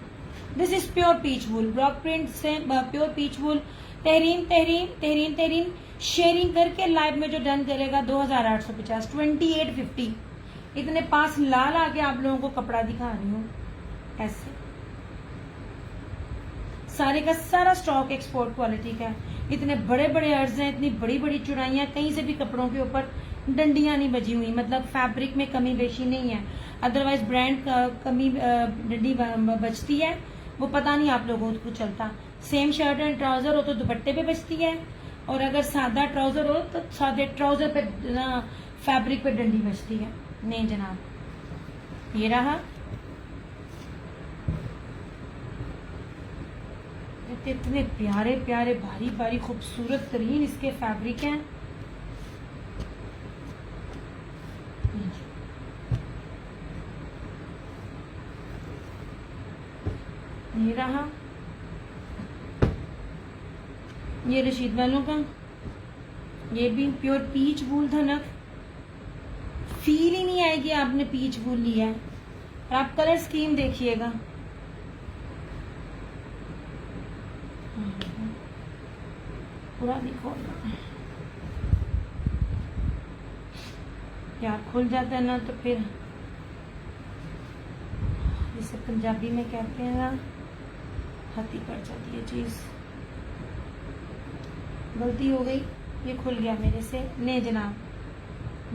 this is pure peach wool, block print से pure peach wool. Tehreen sharing करके लाइव में जो डन करेगा 2850, 2850। इतने पास ला ला के आप लोगों को कपड़ा दिखा रही हूँ। ऐसे सारे का सारा स्टॉक एक्सपोर्ट क्वालिटी का है। इतने बड़े बड़े अर्ज हैं, इतनी बड़ी बड़ी चुड़ाइयाँ, कहीं से भी कपड़ों के ऊपर डंडियां नहीं बजी हुई, मतलब फैब्रिक में कमी बेशी नहीं है। अदरवाइज ब्रांड कमी डंडी बचती है, वो पता नहीं आप लोगों को चलता। सेम शर्ट एंड ट्राउजर हो तो दुपट्टे पे बचती है, और अगर सादा ट्राउजर हो तो सादे ट्राउजर पे फैब्रिक पे डंडी बचती है। नहीं जनाब, ये रहा। इतने प्यारे प्यारे भारी भारी खूबसूरत तरीन इसके फैब्रिक हैं। ये रहा, ये रशीद वालों का, ये भी प्योर पीच वूल धनक। फील ही नहीं आएगी आपने पीच वूल लिया है। और आप कलर स्कीम देखिएगा, पूरा नहीं खोलना यार, खुल जाता है ना तो फिर जिसे पंजाबी में कहते हैं ना, हती पड़ जाती है चीज। गलती हो गई, ये खुल गया मेरे से। नहीं जनाब,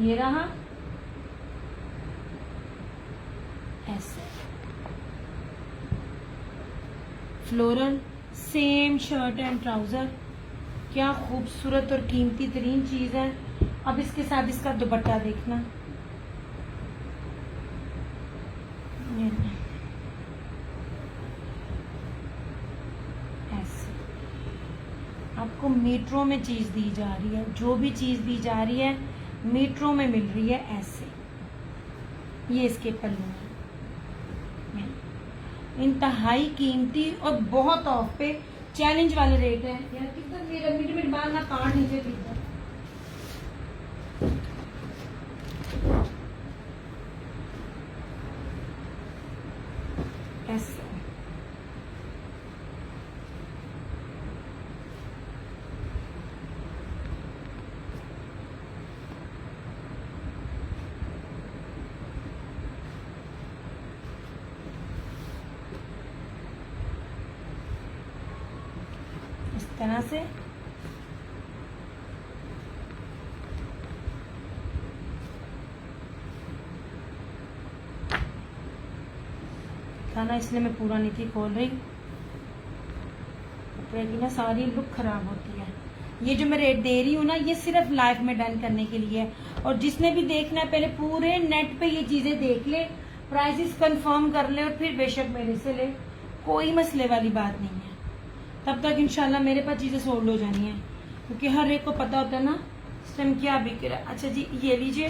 ये रहा ऐसे floral same shirt and trouser. क्या खूबसूरत और कीमती तरीन चीज है। अब इसके साथ इसका दुपट्टा देखना, ऐसे आपको मीटरों में चीज दी जा रही है, जो भी चीज दी जा रही है मीटरों में मिल रही है। ऐसे ये इसके पल्लू हैं, इंतहाई कीमती और बहुत ऑफ पे चैलेंज वाले रेट है। यार कितना मेरा मिनट बाद ना कार्ड नीचे खरीदा। तरह से। खाना इसलिए मैं पूरा नहीं थी खोल रही, कपड़े की ना सारी लुक खराब होती है। ये जो मैं रेट दे रही हूँ ना, ये सिर्फ लाइव में डन करने के लिए है। और जिसने भी देखना है पहले पूरे नेट पे ये चीजें देख ले, प्राइसेस कंफर्म कर ले और फिर बेशक मेरे से ले, कोई मसले वाली बात नहीं है। तब तक इंशाल्लाह मेरे पास चीजें सोल्ड हो जानी है, क्योंकि हर एक को पता होता है ना इस टाइम क्या बिक रहा है। अच्छा जी, ये लीजिए,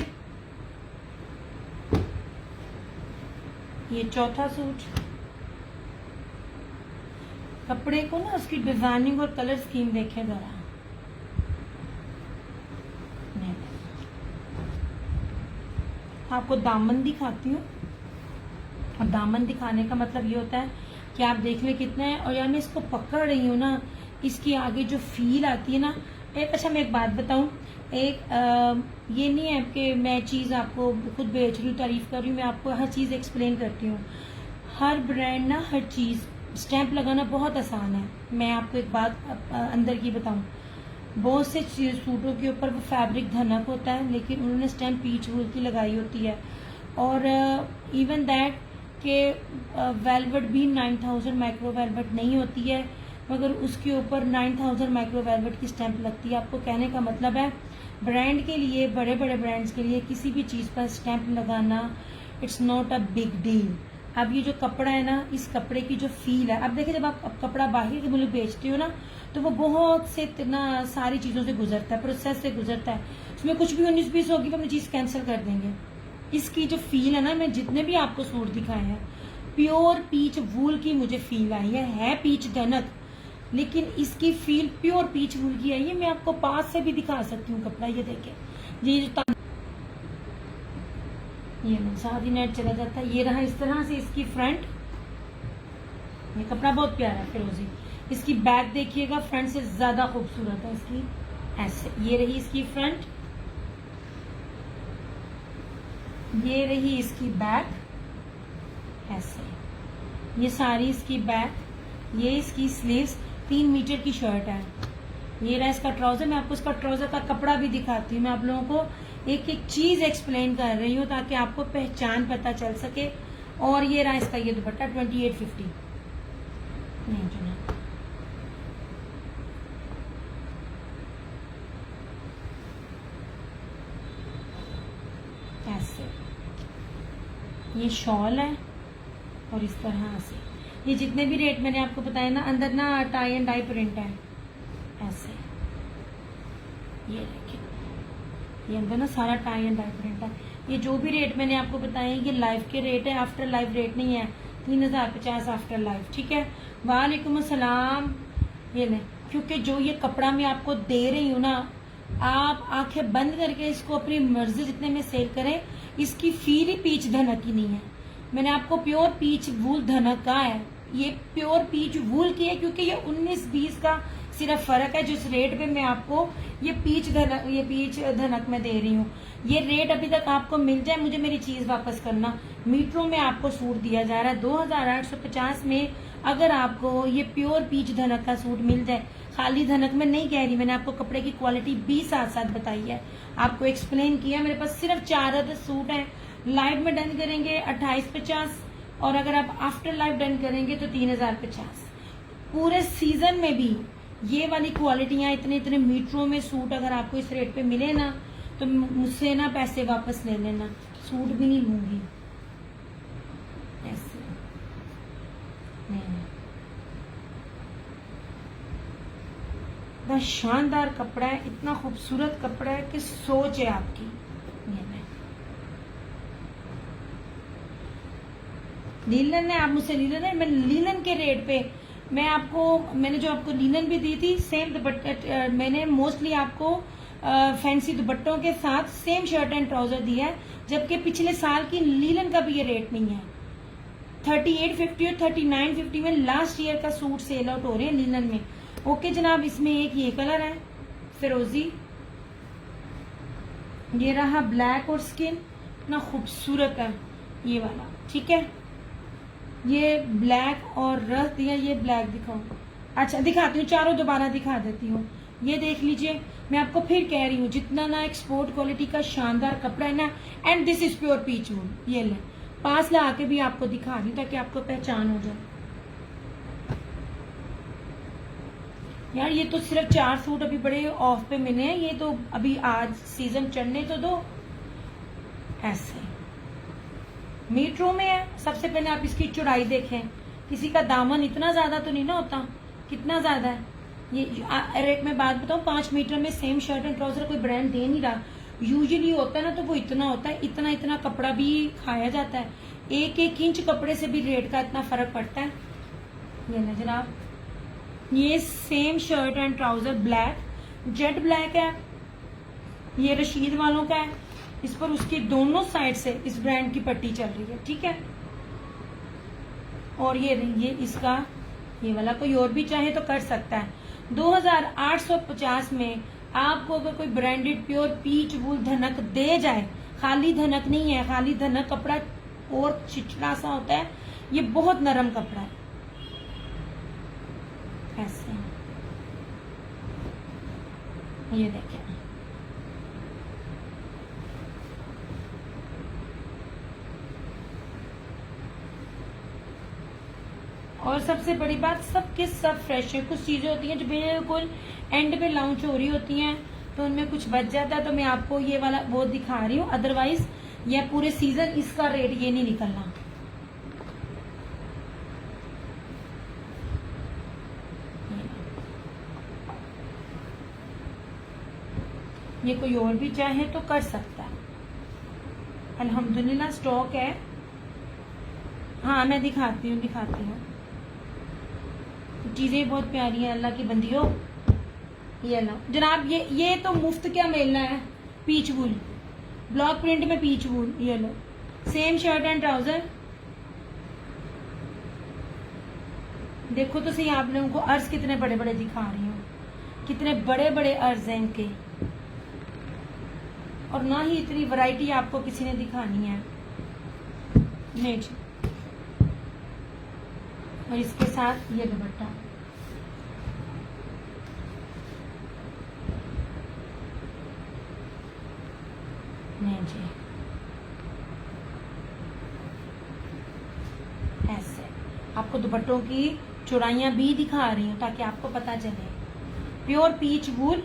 ये चौथा सूट। कपड़े को ना उसकी डिजाइनिंग और कलर स्कीम देखें जरा। आपको दामन दिखाती हूँ, और दामन दिखाने का मतलब ये होता है कि आप देख ले कितना है। और यार मैं इसको पकड़ रही हूँ ना, इसकी आगे जो फील आती है ना एक। अच्छा मैं एक बात बताऊँ, ये नहीं है कि मैं चीज़ आपको खुद बेच रही हूँ, तारीफ कर रही हूँ, मैं आपको हर चीज़ एक्सप्लेन करती हूँ। हर ब्रांड ना हर चीज़ स्टैंप लगाना बहुत आसान है। मैं आपको एक बात अंदर की बताऊँ, बहुत से सूटों के ऊपर वो फैब्रिक धनक होता है, लेकिन उन्होंने स्टैम्प पीच वूल की लगाई होती है। और इवन दैट के वेलवेट भी 9000 माइक्रो वेलवेट नहीं होती है, मगर उसके ऊपर 9000 माइक्रो वेलवेट की स्टैंप लगती है। आपको कहने का मतलब है ब्रांड के लिए, बड़े बड़े ब्रांड्स के लिए किसी भी चीज़ पर स्टैंप लगाना it's not a big deal. अब ये जो कपड़ा है ना, इस कपड़े की जो फील है, अब देखिए जब आप कपड़ा बाहर के मुल्क बेचते हो ना, तो वो बहुत से इतना सारी चीज़ों से गुजरता है, प्रोसेस से गुजरता है। उसमें कुछ भी 19-20 होगी तो अपनी चीज़ कैंसिल कर देंगे। इसकी जो फील है ना, मैं जितने भी आपको सूट दिखाए हैं, प्योर पीच वूल की मुझे फील आई है पीच धनक, लेकिन इसकी फील प्योर पीच वूल की आई है। मैं आपको पास से भी दिखा सकती हूँ कपड़ा, ये देखें, ये जो ये शादी नेट चला जाता है। ये रहा इस तरह से इसकी फ्रंट, ये कपड़ा बहुत प्यारा है फिरोजी। इसकी बैक देखिएगा, फ्रंट से ज्यादा खूबसूरत है इसकी, ऐसे। ये रही इसकी फ्रंट, ये रही इसकी बैक, ऐसे। ये सारी इसकी बैक, ये इसकी स्लीव्स। 3 मीटर की शर्ट है। ये रहा इसका ट्राउजर। मैं आपको इसका ट्राउजर का कपड़ा भी दिखाती हूँ। मैं आप लोगों को एक एक चीज एक्सप्लेन कर रही हूँ ताकि आपको पहचान पता चल सके। और ये रहा इसका ये दुपट्टा 2850 नहीं चुना। ऐसे ये शॉल है, और इस तरह से ये जितने भी रेट मैंने आपको बताए ना, अंदर ना टाई एंड डाई प्रिंट है, ऐसे। ये देखिए, ये अंदर ना सारा टाई एंड डाई प्रिंट है। ये जो भी रेट मैंने आपको बताए ये लाइव के रेट है, आफ्टर लाइव रेट नहीं है। 3050 आफ्टर लाइव, ठीक है। वालेकुम अस्सलाम। ये नहीं, क्योंकि जो ये कपड़ा मैं आपको दे रही हूँ ना, आप आंखें बंद करके इसको अपनी मर्जी जितने में सेल करें, इसकी फील ही पीच धनक की नहीं है। मैंने आपको प्योर पीच वूल धनक का है, ये प्योर पीच वूल की है, क्योंकि ये 19-20 का सिर्फ फर्क है। जिस रेट पे मैं आपको ये पीच धनक में दे रही हूँ, ये रेट अभी तक आपको मिल जाए, मुझे मेरी चीज वापस करना। मीटरों में आपको सूट दिया जा रहा है 2850 में। अगर आपको ये प्योर पीच धनक का सूट मिल जाए, खाली धनक में नहीं कह रही, मैंने आपको कपड़े की क्वालिटी भी साथ साथ बताई है, आपको एक्सप्लेन किया। मेरे पास सिर्फ 4 अदर सूट हैं। लाइव में डन करेंगे 2850, और अगर आप आफ्टर लाइव डन करेंगे तो 3050। पूरे सीजन में भी ये वाली क्वालिटियां, इतने इतने मीटरों में सूट अगर आपको इस रेट पे मिले ना, तो मुझसे ना पैसे वापस ले लेना, सूट भी नहीं लूंगी। ऐसे नहीं, इतना शानदार कपड़ा है, इतना खूबसूरत कपड़ा है कि सोच है आपकी। ये लीलन है, आप मुझसे लीलन है, मैं लीलन के रेट पे मैंने जो आपको लीलन भी दी थी, सेम दुपट्टा मैंने मोस्टली आपको फैंसी दुपट्टों के साथ सेम शर्ट एंड ट्राउजर दिया है, जबकि पिछले साल की लीलन का भी ये रेट नहीं है। 3850 और 3950 में लास्ट ईयर का सूट सेल आउट हो रहे हैं लीलन में। ओके जनाब, इसमें एक ये कलर है फिरोजी, ये रहा ब्लैक और स्किन, इतना खूबसूरत है ये वाला, ठीक है। ये ब्लैक और रस दिया, ये ब्लैक दिखाओ। अच्छा दिखाती हूँ, चारों दोबारा दिखा देती हूँ। ये देख लीजिए, मैं आपको फिर कह रही हूँ, जितना ना एक्सपोर्ट क्वालिटी का शानदार कपड़ा है ना, and this is pure peach wool. ये ले, पास ला के भी आपको दिखा रही हूँ ताकि आपको पहचान हो जाए। यार ये तो सिर्फ 4 सूट अभी बड़े ऑफ पे मिले हैं, ये तो अभी आज सीजन चढ़ने तो दो। ऐसे मीटरों में है। सबसे पहले आप इसकी चौड़ाई देखें, किसी का दामन इतना ज्यादा तो नहीं ना होता, कितना ज्यादा है ये। एक मैं बात बताऊं, 5 मीटर में सेम शर्ट एंड ट्राउजर कोई ब्रांड दे नहीं रहा। यूजुअली होता है ना तो वो इतना होता है, इतना इतना कपड़ा भी खाया जाता है, 1-1 इंच कपड़े से भी रेट का इतना फर्क पड़ता है। ये ना जनाब, ये same shirt and trouser black, jet black है, ये रशीद वालों का है। इस पर उसकी दोनों साइड से इस ब्रांड की पट्टी चल रही है, ठीक है। और ये इसका ये वाला कोई और भी चाहे तो कर सकता है। 2850 में आपको अगर कोई ब्रांडेड प्योर पीच वूल धनक दे जाए, खाली धनक नहीं है, खाली धनक कपड़ा और चिचड़ा सा होता है, ये बहुत नरम कपड़ा है। ऐसे ये देखें, और सबसे बड़ी बात, सबके सब फ्रेश है। कुछ चीजें होती हैं जो बिल्कुल एंड पे लॉन्च हो रही होती हैं तो उनमें कुछ बच जाता है, तो मैं आपको ये वाला वो दिखा रही हूँ। अदरवाइज ये पूरे सीजन इसका रेट ये नहीं निकलना। ये कोई और भी चाहे तो कर सकता है। अल्हम्दुलिल्लाह स्टॉक है। हाँ मैं दिखाती हूँ। चीजें बहुत प्यारी हैं अल्लाह की बंदियों। ये लो जनाब, ये तो मुफ्त क्या मिलना है, पीच वूल, ब्लॉक प्रिंट में पीच वूल। ये लो, सेम शर्ट एंड ट्राउजर। देखो तो सही आप लोगों को अर्ज कितने बड़े बड़े दिखा रही हूँ, कितने बड़े बड़े अर्ज हैं इनके। और ना ही इतनी वैरायटी आपको किसी ने दिखानी है। नहीं जी, और इसके साथ ये दुपट्टा। नहीं जी, ऐसे आपको दुपट्टों की चौड़ाइयां भी दिखा रही हूँ ताकि आपको पता चले। प्योर पीच वूल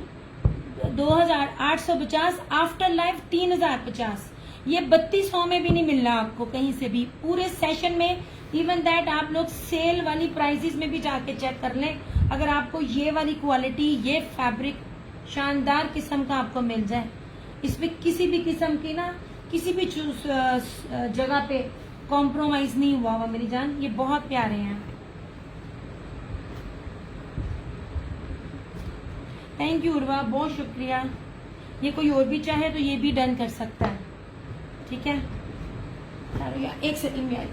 2850, आफ्टर लाइफ 3050। ये 3200 में भी नहीं मिल रहा आपको कहीं से भी पूरे सेशन में। इवन दैट आप लोग सेल वाली प्राइसेस में भी जाके चेक कर लें, अगर आपको ये वाली क्वालिटी, ये फैब्रिक शानदार किस्म का आपको मिल जाए, इसमें किसी भी किस्म की ना किसी भी जगह पे कॉम्प्रोमाइज नहीं हुआ हुआ मेरी जान। ये बहुत प्यारे हैं। थैंक यू उर्वा, बहुत शुक्रिया। ये कोई और भी चाहे तो ये भी डन कर सकता है, ठीक है। एक सेकंड में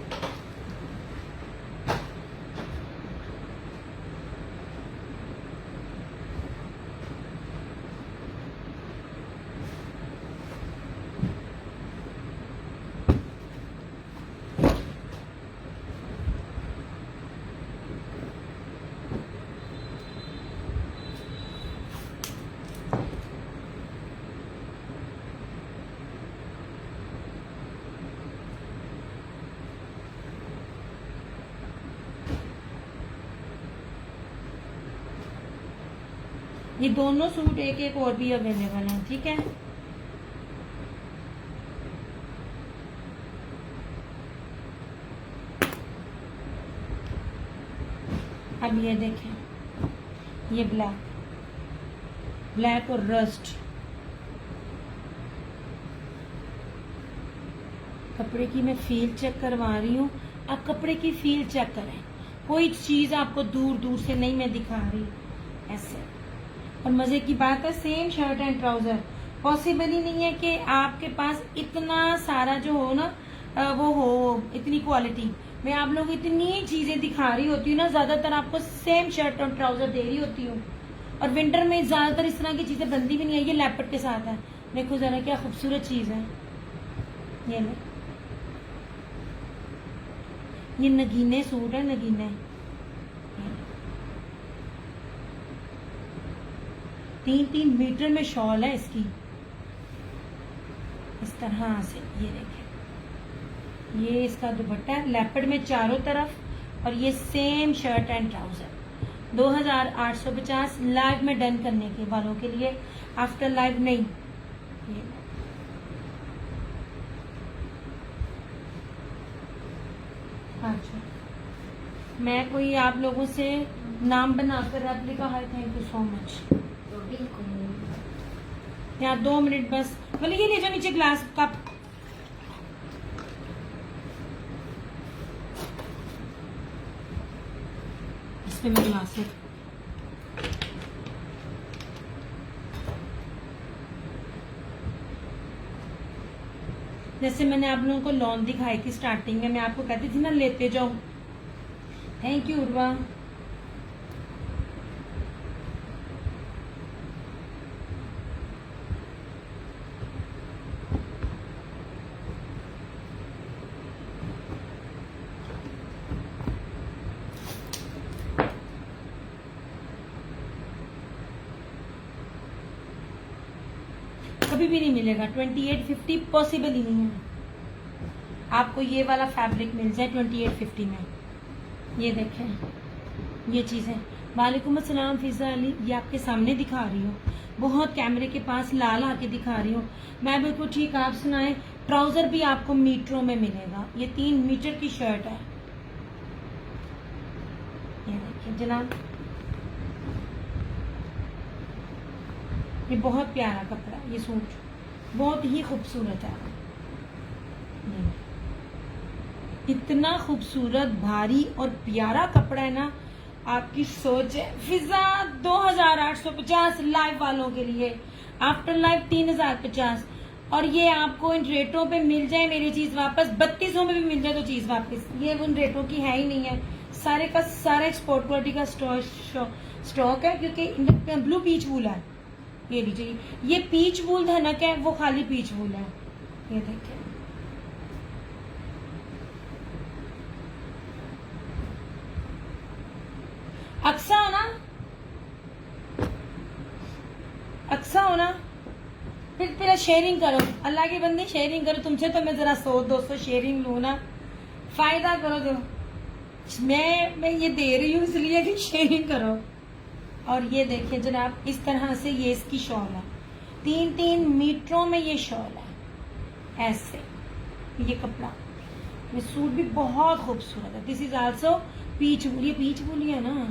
ये दोनों सूट एक एक और भी अवेलेबल है, ठीक है। अब ये देखें, ये ब्लैक और रस्ट कपड़े की मैं फील चेक करवा रही हूँ। आप कपड़े की फील चेक करें, कोई चीज आपको दूर दूर से नहीं मैं दिखा रही। ऐसे और मजे की बात है, same shirt and trouser. Possible ही नहीं है कि आपके पास इतना सारा जो हो ना वो हो इतनी क्वालिटी। मैं आप लोग इतनी चीजें दिखा रही होती हूँ ना, ज्यादातर आपको सेम शर्ट और ट्राउजर दे रही होती हूँ। और विंटर में ज्यादातर इस तरह की चीजें बनती भी नहीं है। ये लेपर्ड के साथ है, देखो जरा क्या खूबसूरत चीज है। ये ले, ये नगीने सूट है, नगीने। 3-3 मीटर में शॉल है इसकी, इस तरह से। ये देखें, ये इसका दुपट्टा है लेपर्ड में चारों तरफ, और ये same shirt and trouser. 2850 live में डन करने के वालों के लिए, आफ्टर लाइव नहीं। ये अच्छा, मैं कोई आप लोगों से नाम बनाकर रेप्लिका है, थैंक यू सो मच। यहाँ 2 मिनट बस, बोले ये ले जाओ नीचे ग्लास कप। इसमें मैं ग्लास है। जैसे मैंने आप लोगों को लॉन दिखाई थी स्टार्टिंग में, मैं आपको कहती थी ना लेते जाओ। Thank you Urwa. कभी भी नहीं मिलेगा, 2850 पॉसिबल ही नहीं है। आपको ये वाला फैब्रिक मिल जाए 2850 में। ये देखें, ये चीज़ है। वालेकुम अस्सलाम फिजा अली, ये आपके सामने दिखा रही हूँ, बहुत कैमरे के पास लाल आके दिखा रही हूँ मैं। बिल्कुल ठीक, आप सुनाएं। ट्राउजर भी आपको मीटरों में मिलेगा, ये 3 मीटर की शर्ट है। ये देखिए जनाब, ये बहुत प्यारा कपड़ा, ये सूट बहुत ही खूबसूरत है। इतना खूबसूरत, भारी और प्यारा कपड़ा है ना, आपकी सोच है। फिजा 2850 लाइव वालों के लिए, आफ्टर लाइव 3050। और ये आपको इन रेटों पे मिल जाए मेरी चीज वापस, 3200 में भी मिल जाए तो चीज वापस। ये उन रेटों की है ही नहीं है, सारे का सारा एक्सपोर्ट क्वालिटी का स्टॉक है, क्योंकि ब्लू पीच वूल है। ये लीजिए, ये पीच वूल धनक है, वो खाली पीच वूल है। ये देखिए, अक्सा हो ना, अक्सा हो ना, फिर शेयरिंग करो। अल्लाह की बंदी शेयरिंग करो। तुमसे तो मैं जरा 100-200 शेयरिंग लूँ ना, फायदा करो। जो मैं ये दे रही हूँ इसलिए कि शेयरिंग करो। और ये देखिए जनाब, इस तरह से ये इसकी शॉल है, 3-3 मीटरों में ये शॉल है। ऐसे ये कपड़ा, ये सूट भी बहुत खूबसूरत है। This is also peach wool, ये पीच वूल है ना।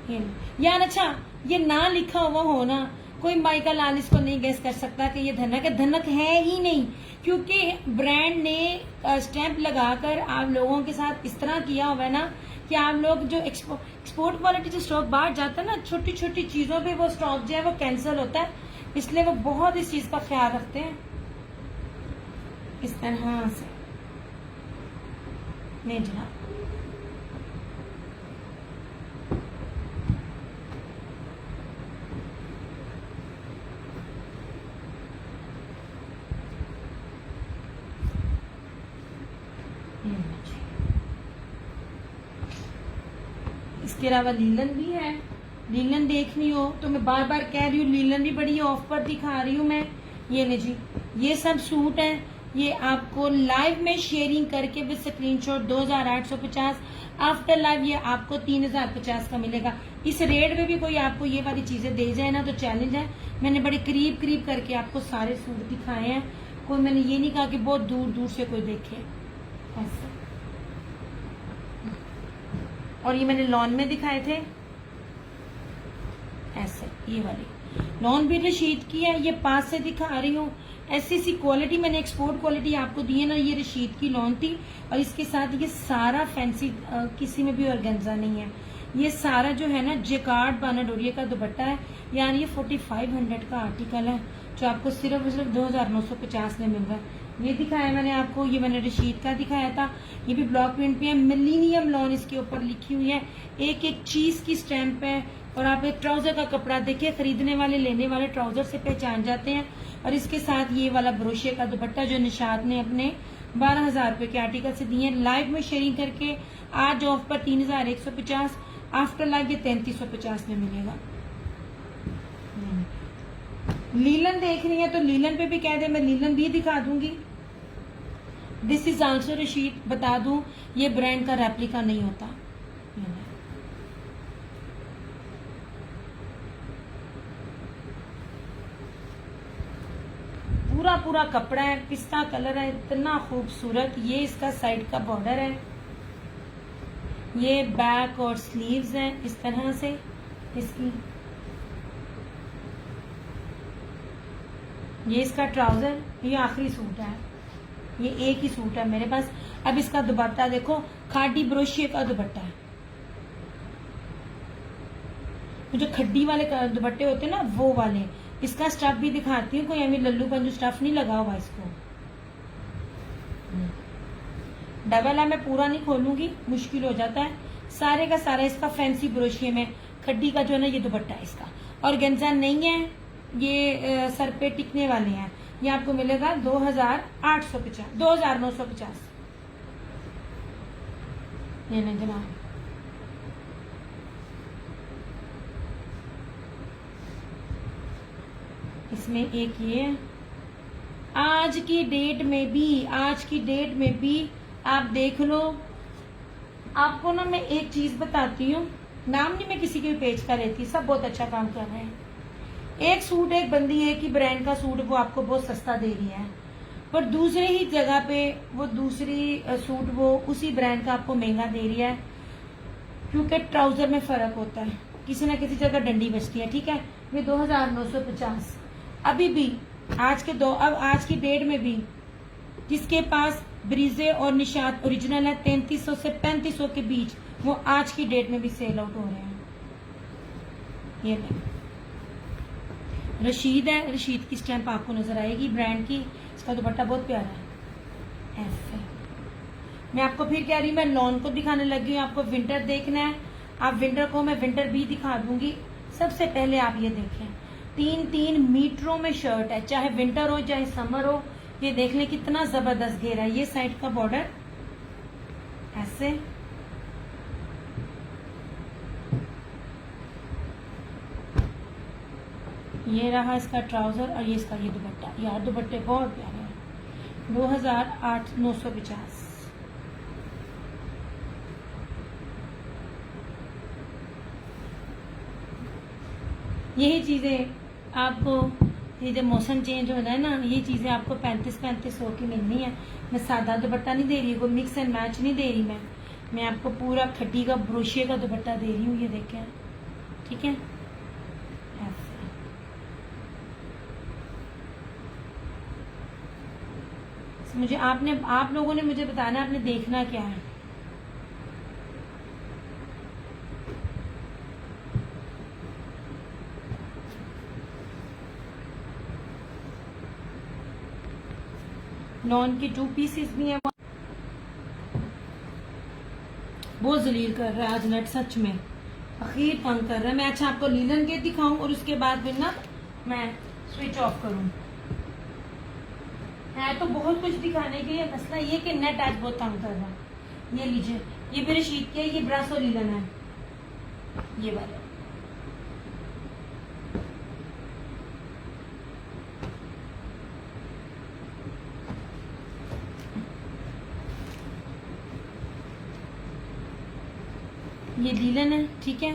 ये यार अच्छा, ये ना लिखा हुआ हो ना, कोई माइका लाल इसको नहीं गेस कर सकता कि ये धनक है। धनक है ही नहीं, क्योंकि ब्रांड ने स्टैंप लगाकर आप लोगों के साथ इस तरह किया हुआ है ना कि आप लोग जो एक्सपोर्ट क्वालिटी जो स्टॉक बाहर जाता है ना, छोटी छोटी चीजों पे वो स्टॉक जो है वो कैंसिल होता है, इसलिए वो बहुत इस चीज का ख्याल रखते हैं। इस तरह से नहीं जनाब, इसके अलावा लीलन भी है। लीलन देखनी हो तो मैं बार बार कह रही हूँ, लीलन भी बड़ी ऑफ पर दिखा रही हूँ मैं। ये ले जी, ये सब सूट है, ये आपको लाइव में शेयरिंग करके विद स्क्रीनशॉट 2850, आफ्टर लाइव ये आपको 3050 का मिलेगा। इस रेट में भी कोई आपको ये वाली चीजें दे जाए ना तो चैलेंज है। मैंने बड़े करीब करीब करके आपको सारे सूट दिखाए हैं, कोई मैंने ये नहीं कहा कि बहुत दूर दूर से कोई देखे। ऐसे, और ये मैंने लॉन में दिखाए थे ऐसे, ये वाली लॉन भी रशीद की है, ये पास से दिखा रही हूँ। ऐसी सी क्वालिटी मैंने एक्सपोर्ट क्वालिटी आपको दी है ना, ये रशीद की लॉन थी। और इसके साथ ये सारा फैंसी, किसी में भी ऑर्गेन्जा नहीं है। ये सारा जो है ना जेकार्ड बानाडोरिया का दुपट्टा है, यानी ये 4500 का आर्टिकल है, जो आपको सिर्फ 2950 में मिल रहा है। ये दिखाया मैंने आपको, ये मैंने रशीद का दिखाया था। ये भी ब्लॉक प्रिंट पे है, मिलीनियम लॉन इसके ऊपर लिखी हुई है, एक एक चीज की स्टैंप है। और आप एक ट्राउजर का कपड़ा देखिए, खरीदने वाले लेने वाले ट्राउजर से पहचान जाते हैं। और इसके साथ ये वाला ब्रोशे का दुपट्टा जो निशात ने अपने 12,000 रुपए के आर्टिकल से दिए, लाइव में शेयरिंग करके आज ऑफ पर 3,150, आफ्टर लाइव ये 3,350 में मिलेगा। लीलन देख रही है तो लीलन पे भी कह दे, मैं लीलन भी दिखा दूंगी। दिस इज आल्सो रशीद, बता दूं ये ब्रांड का रेप्लिका नहीं होता। पूरा पूरा कपड़ा है, पिस्ता कलर है, इतना खूबसूरत। ये इसका साइड का बॉर्डर है, ये बैक और स्लीव्स हैं इस तरह से इसकी। ये इसका ट्राउजर, ये आखिरी सूट है, ये एक ही सूट है मेरे पास। अब इसका दुपट्टा देखो, खादी ब्रोशिये का दुपट्टा है। जो खड्डी वाले दुपट्टे होते हैं ना वो वाले। इसका स्टफ भी दिखाती हूँ, कोई अभी लल्लू पंजू स्टफ नहीं लगा हुआ इसको। डबल है, मैं पूरा नहीं खोलूंगी, मुश्किल हो जाता है। सारे का सारा इसका फैंसी ब्रोशिये में खड्डी का जो है ना ये दुपट्टा है इसका। और गेंजा नहीं है, ये सर पे टिकने वाले हैं। ये आपको मिलेगा 2850, 2950। ये नहीं जनाब, इसमें एक ये है। आज की डेट में भी आप देख लो। आपको ना मैं एक चीज बताती हूँ, नाम नहीं मैं किसी के भी पेज का लेती, सब बहुत अच्छा काम कर रहे हैं। एक सूट एक बंदी एक ही ब्रांड का सूट वो आपको बहुत सस्ता दे रही है, पर दूसरे ही जगह पे वो दूसरी सूट वो उसी ब्रांड का आपको महंगा दे रही है, क्योंकि ट्राउजर में फर्क होता है, किसी ना किसी जगह डंडी बचती है। ठीक है, ये 2950। अभी भी आज की डेट में भी जिसके पास ब्रीजे और निशात ओरिजिनल है 3300 से 3500 के बीच, वो आज की डेट में भी सेल आउट हो रहे हैं। ये नहीं रशीद है, रशीद की स्टैंप आपको नजर आएगी ब्रांड की। इसका दुपट्टा बहुत प्यारा है, ऐसे। मैं आपको फिर कह रही हूँ, मैं लॉन को दिखाने लगी हूँ। आपको विंटर देखना है, आप विंटर को मैं विंटर भी दिखा दूंगी। सबसे पहले आप ये देखें, 3-3 मीटरों में शर्ट है, चाहे विंटर हो चाहे समर हो। ये देख लें कितना जबरदस्त घेरा है। ये साइड का बॉर्डर ऐसे, ये रहा इसका ट्राउजर और ये इसका ये दुपट्टा। यार दुपट्टे बहुत प्यारे हैं। 2950। यही चीजें आपको, ये जब मौसम चेंज हो जाए ना, ये चीजें आपको 3500 की मिलनी है। मैं सादा दुपट्टा नहीं दे रही, कोई मिक्स एंड मैच नहीं दे रही। मैं आपको पूरा खड्डी का ब्रोशिये का दुपट्टा दे रही हूँ। ये देखें, ठीक है। मुझे आप लोगों ने मुझे बताना आपने देखना क्या है। लॉन के 2 पीसेस भी हैं। बहुत जलील कर रहा है आज नेट, सच में अखीर तंग कर रहा है। मैं अच्छा आपको लीलन के दिखाऊं और उसके बाद फिर ना मैं स्विच ऑफ करूं। है तो बहुत कुछ दिखाने के लिए, मसला ये कि नेट आज बहुत तंग कर रहा है। ये लीजिए, ये मेरे शीट के, ये ब्रासो लीलन है, ये वाला। ये लीलन है, ठीक है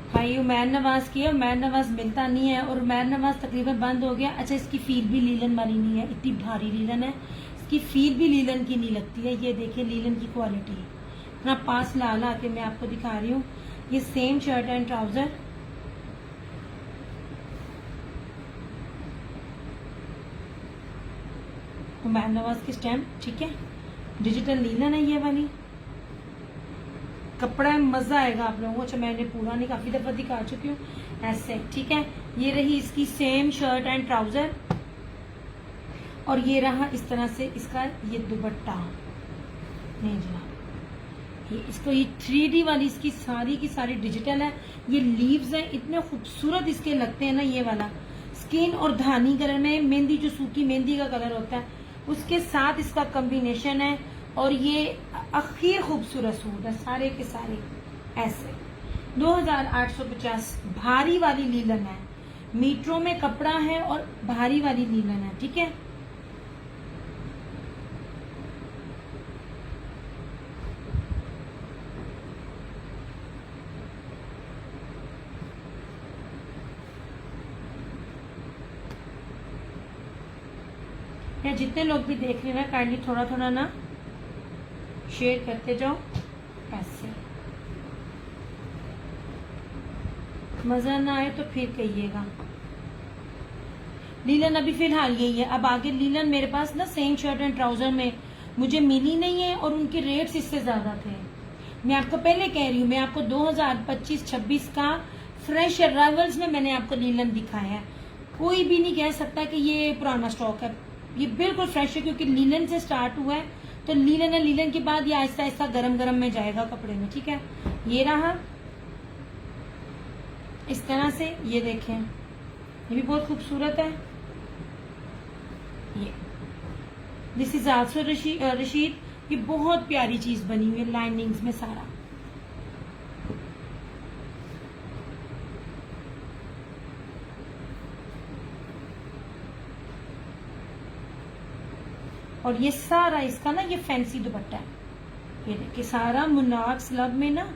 भाई। उमैर नवाज की है, उमैर नवाज मिलता नहीं है और उमैर नवाज तकरीबन बंद हो गया। अच्छा, इसकी फील भी लीलन वाली नहीं है, इतनी भारी लीलन है, इसकी फील भी लीलन की नहीं लगती है। ये देखिए लीलन की क्वालिटी, इतना पास ला के मैं आपको दिखा रही हूँ। ये same shirt and trouser, Umair Nawaz की स्टैम्प, ठीक है। डिजिटल लीलन है ये वाली, कपड़ा है, मजा आएगा आप लोगों को। अच्छा, मैंने पूरा नहीं, काफी दफा दिखा चुकी हूँ ऐसे, ठीक है। ये रही इसकी सेम शर्ट एंड ट्राउजर और ये रहा इस तरह से इसका ये दुपट्टा। नहीं जनाब, ये इसको ये 3D वाली इसकी सारी की सारी डिजिटल है। ये लीव्स हैं, इतने खूबसूरत इसके लगते हैं ना। ये वाला स्किन और धानी कलर में, मेहंदी जो सूखी मेहंदी का कलर होता है उसके साथ इसका कॉम्बिनेशन है। और ये अखीर खूबसूरत सूट है सारे के सारे ऐसे। 2850 भारी वाली लीलन है। मीटरों में कपड़ा है और भारी वाली लीलन है, ठीक है। या जितने लोग भी देख रहे हैं ना, काइंडली थोड़ा थोड़ा ना शेयर करते जाओ, ऐसे। मजा ना आए तो फिर कहिएगा। लीलन अभी फिलहाल यही है। अब आगे लीलन मेरे पास ना सेम शर्ट एंड ट्राउजर में मुझे मिली नहीं है और उनके रेट्स इससे ज्यादा थे। मैं आपको पहले कह रही हूँ, मैं आपको 2025-26 का फ्रेश अराइवल्स में मैंने आपको लीलन दिखाया है। कोई भी नहीं कह सकता कि ये पुराना स्टॉक है, ये बिल्कुल फ्रेश है, क्योंकि लीलन से स्टार्ट हुआ है। तो लीलन है, लीलन के बाद ये आहिस्ता आहिस्ता गरम गरम में जाएगा कपड़े में, ठीक है। ये रहा इस तरह से, ये देखें, ये भी बहुत खूबसूरत है। ये दिस इज आल्सो रशीद। ये बहुत प्यारी चीज बनी हुई है लाइनिंग्स में सारा। और ये सारा इसका ना ये फैंसी दुपट्टा है। ये देखिए सारा मुनाक स्लब में ना,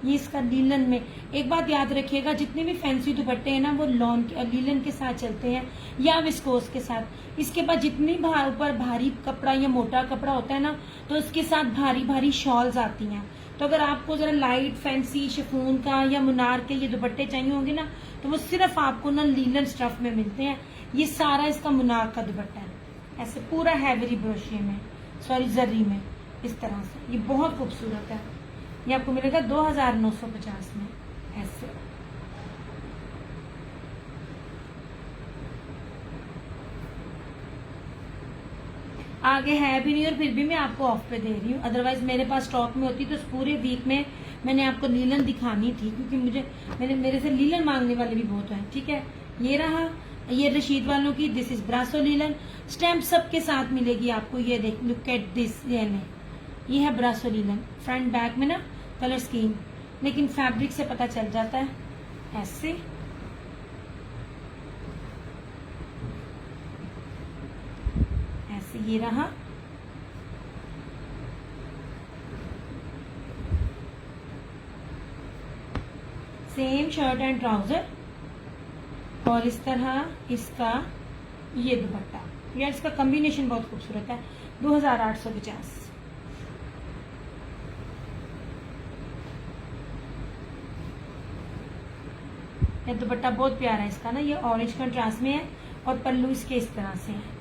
ये इसका लीलन में। एक बात याद रखिएगा, जितने भी फैंसी दुपट्टे हैं ना वो लीलन के साथ चलते हैं या विस्कोस के साथ। इसके बाद जितनी ऊपर भारी कपड़ा या मोटा कपड़ा होता है ना, तो इसके साथ भारी भारी शॉल्स आती हैं। तो अगर आपको जरा लाइट फैंसी शिफॉन का या मुनार के ये दुपट्टे चाहिए होंगे ना, तो वो सिर्फ आपको ना लीलन स्टफ में मिलते हैं। ये सारा इसका मुनार का दुपट्टा है, ऐसे पूरा हैवी ब्रोशिये में, सॉरी जरी में, इस तरह से। ये बहुत खूबसूरत है। ये आपको मिलेगा 2950 में, ऐसे। आगे है भी नहीं और फिर भी मैं आपको ऑफ पे दे रही हूँ। अदरवाइज मेरे पास स्टॉक में होती तो इस पूरे वीक में मैंने आपको लीलन दिखानी थी, क्योंकि मेरे से लीलन मांगने वाले भी बहुत हैं, ठीक है। ये रहा, ये रशीद वालों की, this is brasso linen. Stamp सबके साथ मिलेगी आपको। ये देख, लुक एट दिस, ये है ब्रासो लीलन। फ्रंट बैक में ना कलर स्कीम, लेकिन फैब्रिक से पता चल जाता है, ऐसे। ऐसे ये रहा। सेम शर्ट एंड ट्राउजर और इस तरह इसका ये दुपट्टा। यार इसका कॉम्बिनेशन बहुत खूबसूरत है। 2850। ये दुपट्टा बहुत प्यारा है इसका ना, ये ऑरेंज कंट्रास्ट में है और पल्लू इसके इस तरह से है।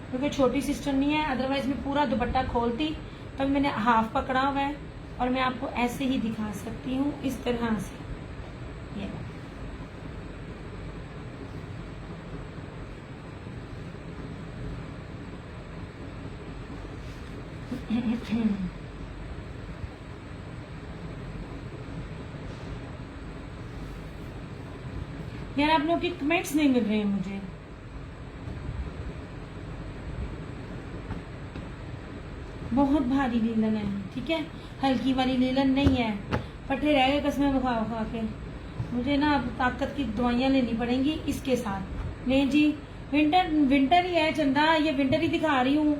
क्योंकि छोटी सिस्टर नहीं है, अदरवाइज मैं पूरा दुपट्टा खोलती, तब मैंने हाफ पकड़ा हुआ है और मैं आपको ऐसे ही दिखा सकती हूँ, इस तरह से। ये यार आप लोगों के कमेंट्स नहीं मिल रहे हैं मुझे। बहुत भारी लीलन है, ठीक है, हल्की वाली लीलन नहीं है। पटरे रह गए कसमें खा खा के। मुझे ना अब ताकत की दवाइयाँ लेनी पड़ेंगी इसके साथ। नहीं जी, विंटर ही है चंदा, ये विंटर ही दिखा रही हूँ।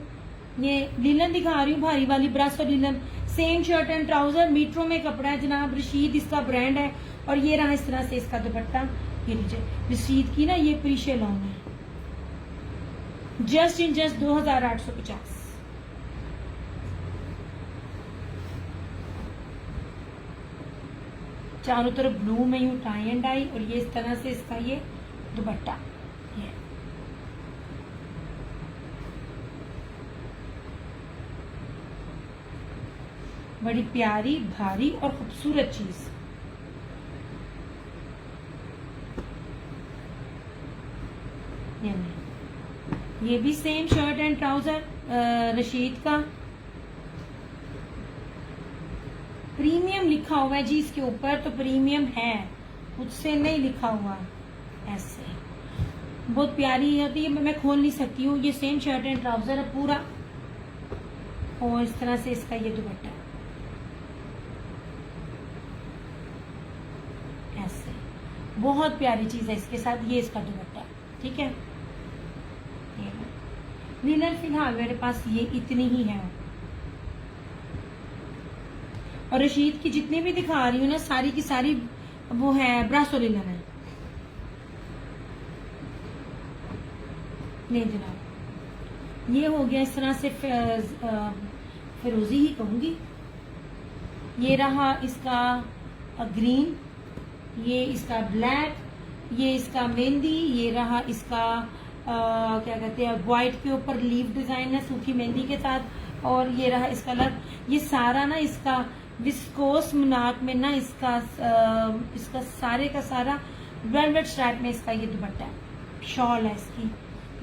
ये लीलन दिखा रही हूँ, भारी वाली ब्रासो लीलन। सेम शर्ट एंड ट्राउजर, मीटरों में कपड़ा है जनाब, रशीद इसका ब्रांड है। और ये रहा इस तरह से इसका दुपट्टा। ये लीजिए, रशीद की ना ये प्रीशे लॉन्ग है, जस्ट 2850। चारों तरफ ब्लू में यूं टाई एंड डाई, और ये इस तरह से इसका ये दुपट्टा। ये बड़ी प्यारी, भारी और खूबसूरत चीज। ये भी same shirt and trouser Rashid का। प्रीमियम लिखा हुआ है जी इसके ऊपर, तो प्रीमियम है, उससे नहीं लिखा हुआ। ऐसे बहुत प्यारी होती है, मैं खोल नहीं सकती हूँ। ये सेम शर्ट एंड ट्राउजर है पूरा, और इस तरह से इसका ये दुपट्टा ऐसे। बहुत प्यारी चीज है इसके साथ। ये इसका दुपट्टा, ठीक है। लिनन फिलहाल मेरे पास ये इतनी ही है। और रशीद की जितनी भी दिखा रही हूँ ना, सारी की सारी वो है ब्रासो लिनन है। नहीं जनाब, ये हो गया इस तरह से फिरोजी ही कहूंगी। ये रहा इसका ग्रीन, ये इसका ब्लैक, ये इसका मेहंदी, ये रहा इसका क्या कहते हैं व्हाइट के ऊपर लीफ डिजाइन है सूखी मेहंदी के साथ, और ये रहा इसका कलर। ये सारा ना इसका विस्कोस मुनाक में ना इसका सारे का सारा वेलवेट स्ट्राइप में इसका ये दुपट्टा है, शॉल है इसकी।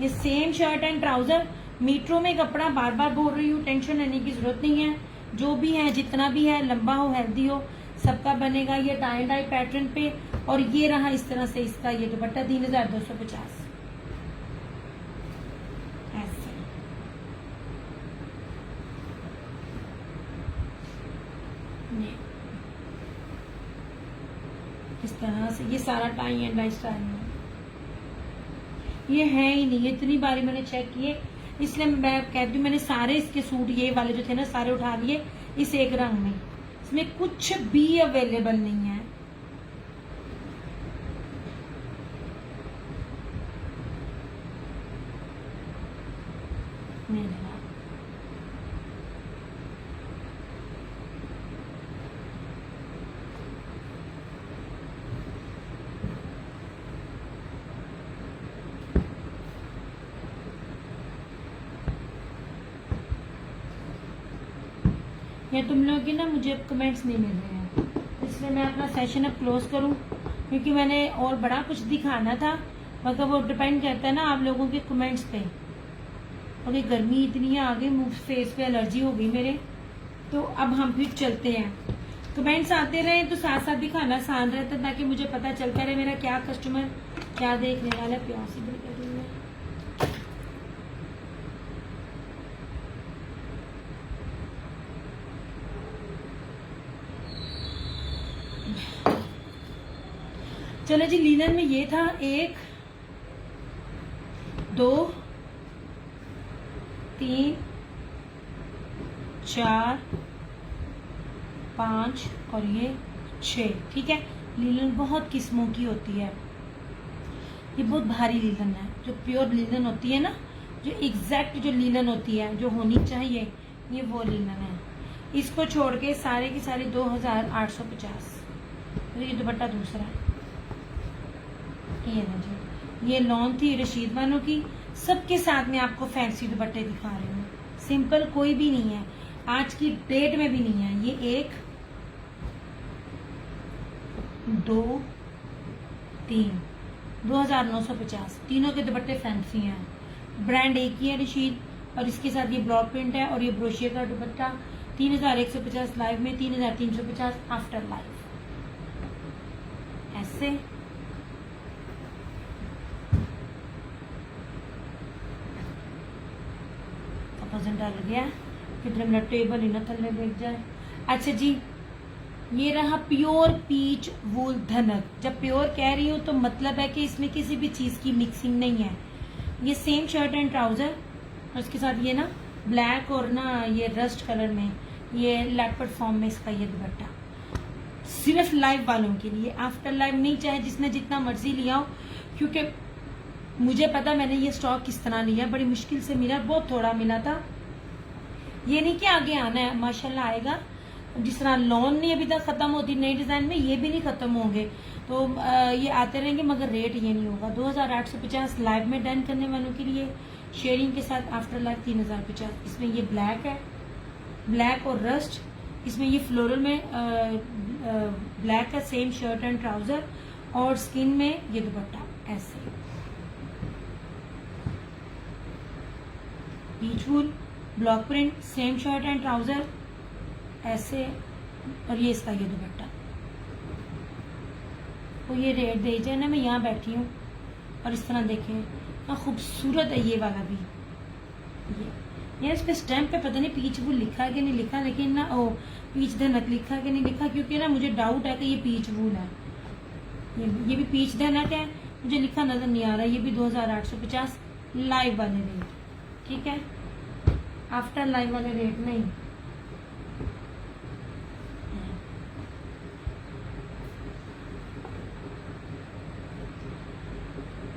ये सेम शर्ट एंड ट्राउजर, मीटरों में कपड़ा, बार बार बोल रही हूँ, टेंशन लेने की जरूरत नहीं है। जो भी है, जितना भी है, लंबा हो हेल्दी हो, सबका बनेगा। ये टाई डाई पैटर्न पे, और ये रहा इस तरह से इसका ये दुपट्टा 3250 ऐसे। इस तरह से ये सारा टाई एंड डाई स्टाइल में ये है ही नहीं। इतनी बारी मैंने चेक किए, इसलिए मैं कहती हूँ मैंने सारे इसके सूट ये वाले जो थे ना सारे उठा लिए इस एक रंग में। इसमें कुछ भी अवेलेबल नहीं है। नहीं जनाब, या तुम लोग की ना मुझे कमेंट्स नहीं मिल रहे हैं, इसलिए मैं अपना सेशन अब क्लोज करूं, क्योंकि मैंने और बड़ा कुछ दिखाना था, मगर वो डिपेंड करता है ना आप लोगों के कमेंट्स पे। और गर्मी इतनी है, आगे मुंह फेस पे एलर्जी हो गई मेरे। तो अब हम फिर चलते हैं, कमेंट्स आते रहे तो साथ साथ दिखाना आसान रहता है, ताकि मुझे पता चलता रहे मेरा क्या कस्टमर क्या देखने वाला है। प्यार से बड़ी कर रही हूँ। चलो जी, लिनन में ये था 1 2 3 4 5 और ये 6, ठीक है। लिनन बहुत किस्मों की होती है, ये बहुत भारी लिनन है। जो प्योर लिनन होती है ना, जो एग्जैक्ट जो लिनन होती है जो होनी चाहिए, ये वो लिनन है। इसको छोड़ के सारे की सारी 2850। तो ये दुपट्टा दूसरा है, ये ना जी, ये लॉन थी रशीद वालों की। सबके साथ में आपको फैंसी दुपट्टे दिखा रही हूँ, सिंपल कोई भी नहीं है, आज की डेट में भी नहीं है। ये 1 2 3 2950, तीनों के दुपट्टे फैंसी हैं। ब्रांड एक ही है रशीद, और इसके साथ ये ब्लॉक प्रिंट है, और ये ब्रोशियर का दुपट्टा 3150 लाइव में, 3350 आफ्टर लाइव। ऐसे डाल गया, कितने मिनट टेबल ही न थल्ले देख जाए। अच्छा जी, ये रहा प्योर पीच वूल धनक। जब प्योर कह रही हूँ तो मतलब है कि इसमें किसी भी चीज की मिक्सिंग नहीं है। ये सेम शर्ट एंड ट्राउजर, और इसके साथ ये ना ब्लैक और ना ये रस्ट कलर में, ये लेपर्ड फॉर्म में इसका ये दुपट्टा। सिर्फ लाइव वालों के लिए, आफ्टर लाइव नहीं, चाहे जिसने जितना मर्जी लिया हो, क्योंकि मुझे पता मैंने ये स्टॉक किस तरह लिया, बड़ी मुश्किल से मिला, बहुत थोड़ा मिला था। ये नहीं कि आगे आना है, माशाल्लाह आएगा। जिस तरह लॉन नहीं अभी तक खत्म होती नई डिजाइन में, ये भी नहीं खत्म होंगे, तो ये आते रहेंगे, मगर रेट ये नहीं होगा। 2850 लाइव में डन करने वालों के लिए, शेयरिंग के साथ आफ्टर लाइव 3050। इसमें ये ब्लैक है, ब्लैक और रस्ट, इसमें ये फ्लोरल में ब्लैक है, सेम शर्ट एंड ट्राउजर, और स्किन में ये दुपट्टा ऐसे peach wool block print, same shirt and trouser ऐसे, और ये इसका ये दुपट्टा। तो ये रेट दे जाए ना, मैं यहाँ बैठी हूँ और इस तरह देखें ना, खूबसूरत है ये वाला भी। ये यार इस पे स्टैम्प पे पता नहीं पीच वूल लिखा है कि नहीं लिखा, लेकिन ना ओ पीच धनक लिखा है कि नहीं लिखा, क्योंकि ना मुझे डाउट है कि ये पीच वूल है। ये भी पीच डैनट है, मुझे लिखा नजर नहीं आ रहा, ये भी 2850 लाइव वाले रेट, ठीक है, आफ्टर लाइव वाले रेट नहीं।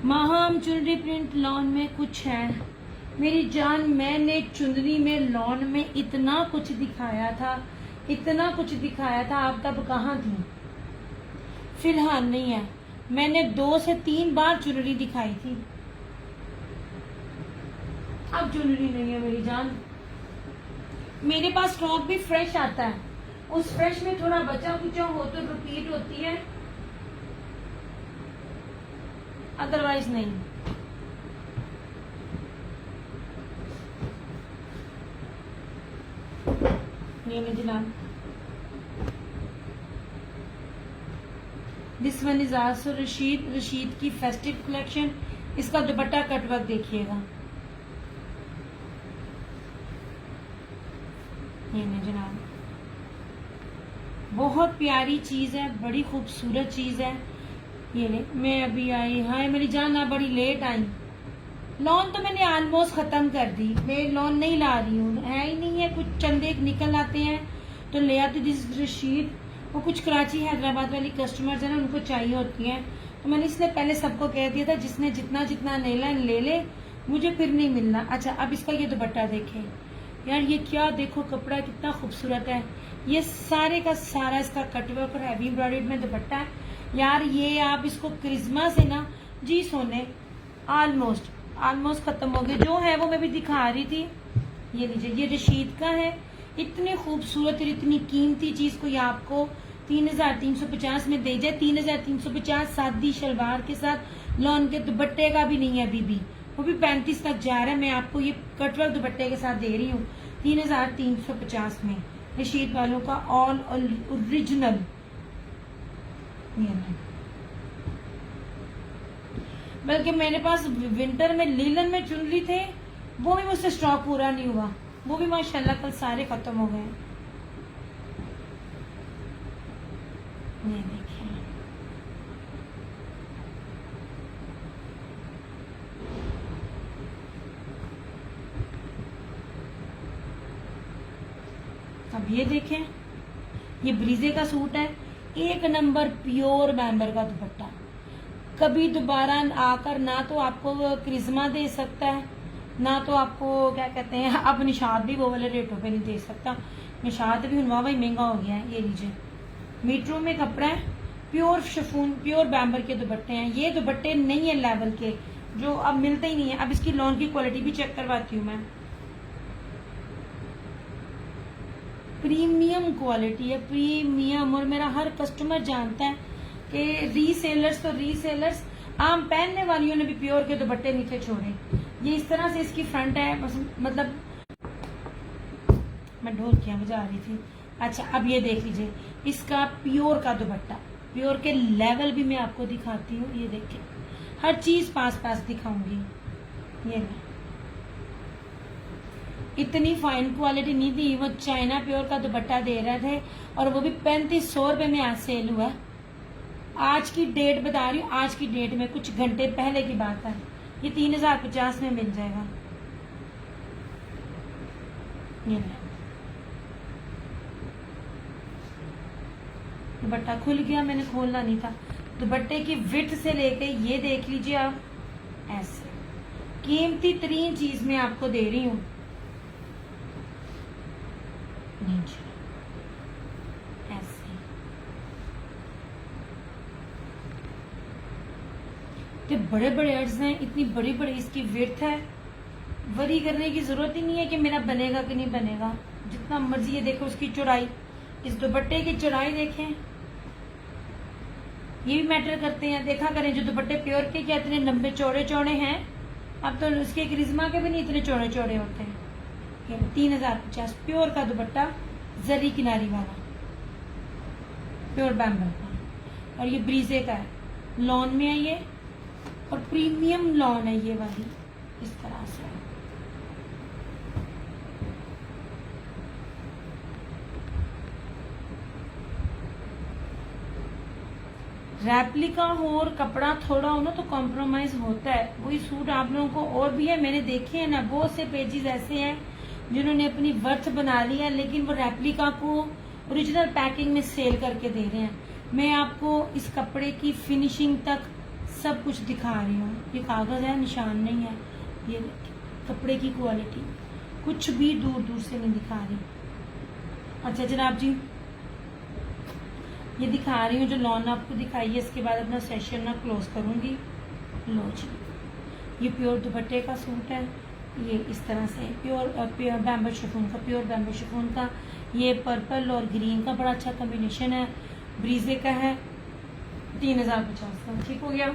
महाम चुनरी प्रिंट लॉन में कुछ है मेरी जान, मैंने चुनरी में लॉन में इतना कुछ दिखाया था, इतना कुछ दिखाया था, आप तब कहाँ थी? फिलहाल नहीं है, मैंने 2 से 3 बार चुनरी दिखाई थी, अब चुनरी नहीं है मेरी जान। मेरे पास स्टॉक भी फ्रेश आता है, उस फ्रेश में थोड़ा बचा कुचा हो तो रिपीट होती है, अदरवाइज नहीं। ये जनाब, this one is also Rashid की फेस्टिव कलेक्शन। इसका दुपट्टा कटवर्क देखिएगा, ये जनाब बहुत प्यारी चीज है, बड़ी खूबसूरत चीज है। ये ले, मैं अभी आई, हाय मेरी जान, आप बड़ी लेट आई। लॉन तो मैंने ऑलमोस्ट खत्म कर दी, मैं लॉन नहीं ला रही हूँ, है ही नहीं है, कुछ चंदे निकल आते हैं तो ले आती। दिस रशीद, वो कुछ कराची हैदराबाद वाली कस्टमर्स है ना, उनको चाहिए होती हैं, तो मैंने इसलिए पहले सबको कह दिया था जिसने जितना जितना ले ले, मुझे फिर नहीं मिलना। अच्छा, अब इसका ये दुपट्टा देखें यार, ये क्या देखो, कपड़ा कितना खूबसूरत है, ये सारे का सारा इसका कटवर्क और हैवी एम्ब्रॉयडर्ड में दुपट्टा है यार। ये आप इसको क्रिस्मा से ना जी सोने ऑलमोस्ट खत्म हो गए, जो है वो मैं भी दिखा रही थी। ये लीजिए, ये रशीद का है, इतनी खूबसूरत और इतनी कीमती चीज को ये आपको 3350 में दे जाए। 3350 सादी शलवार के साथ, लॉन के दुपट्टे का भी नहीं है अभी भी, वो भी 35 तक जा रहा है। मैं आपको ये कटवर्क दुपट्टे के साथ दे रही हूँ 3350 में, रशीद वालों का ऑल ओरिजिनल। बल्कि मेरे पास विंटर में लीलन में चुनरी थे, वो भी मुझसे स्टॉक पूरा नहीं हुआ, वो भी माशाल्लाह कल सारे खत्म हो गए। ये देखिए, अब ये देखें, ये ब्रीजे का सूट है, 1 नंबर प्योर बैम्बर का दुपट्टा, कभी दोबारा आकर ना तो आपको क्रिस्मा दे सकता है, ना तो आपको क्या कहते हैं, अब निशाद भी वो वाले रेटों पे नहीं दे सकता। निशाद भी हनवा भाई महंगा हो गया है। ये लीजिए, मीटरों में कपड़ा है, प्योर शिफॉन, प्योर बैम्बर के दुपट्टे हैं। ये दुपट्टे नहीं है लेवल के, जो अब मिलते ही नहीं है। अब इसकी लॉन की क्वालिटी भी चेक करवाती हूँ मैं, प्रीमियम क्वालिटी है, प्रीमियम। और मेरा हर कस्टमर जानता है कि रीसेलर्स आम पहनने वालियों ने भी प्योर के दुपट्टे नीचे छोड़े। ये इस तरह से इसकी फ्रंट है, मतलब मैं ढोलकियां बजा रही थी। अच्छा, अब ये देख लीजिए, इसका प्योर का दुपट्टा, प्योर के लेवल भी मैं आपको दिखाती हूँ। ये देखिए, हर चीज पास दिखाऊंगी। ये इतनी फाइन क्वालिटी नहीं थी, वो चाइना प्योर का दुपट्टा दे रहे थे, और वो भी 3500 रुपए में आज सेल हुआ। आज की डेट बता रही हूँ, आज की डेट में कुछ घंटे पहले की बात है, ये 3050 में मिल जाएगा। ये दुपट्टा खुल गया, मैंने खोलना नहीं था। दुपट्टे की विड्थ से लेके ये देख लीजिए आप, ऐसे कीमती तरीन चीज मैं आपको दे रही हूँ। ऐसे तो बड़े बड़े अर्ज हैं, इतनी बड़ी बड़ी इसकी विड्थ है, वरी करने की जरूरत ही नहीं है कि मेरा बनेगा कि नहीं बनेगा, जितना मर्जी। ये देखो उसकी चौड़ाई, इस दुपट्टे की चौड़ाई देखें, ये भी मैटर करते हैं। देखा करें जो दुपट्टे प्योर के क्या इतने लंबे चौड़े चौड़े हैं, अब तो उसके क्रिस्मा के भी नहीं इतने चौड़े चौड़े होते हैं। 3050 प्योर का दुपट्टा, जरी किनारी वाला, प्योर बैम्बर का, और ये ब्रीजे का है, लॉन में है ये, और प्रीमियम लॉन है ये वाली, इस तरह से। रेप्लिका हो और कपड़ा थोड़ा हो ना तो कॉम्प्रोमाइज होता है। वही सूट आप लोगों को और भी है, मैंने देखे हैं ना, बहुत से पेजेस ऐसे हैं जिन्होंने अपनी वर्थ बना ली है, लेकिन वो रेप्लिका को ओरिजिनल पैकिंग में सेल करके दे रहे हैं। मैं आपको इस कपड़े की फिनिशिंग तक सब कुछ दिखा रही हूँ। ये कागज है, निशान नहीं है। ये कपड़े की क्वालिटी कुछ भी दूर दूर से नहीं दिखा रही। अच्छा जनाब जी, ये दिखा रही हूँ जो लॉन आपको दिखाई है। इसके बाद अपना सेशन ना क्लोज करूँगी। लो जी, ये प्योर दुपट्टे का सूट है। ये इस तरह से प्योर बैम्बू शिफॉन का, प्योर बैम्बू शिफॉन का। ये पर्पल और ग्रीन का बड़ा अच्छा कॉम्बिनेशन है। ब्रीजे का है, 3050 का। ठीक हो गया।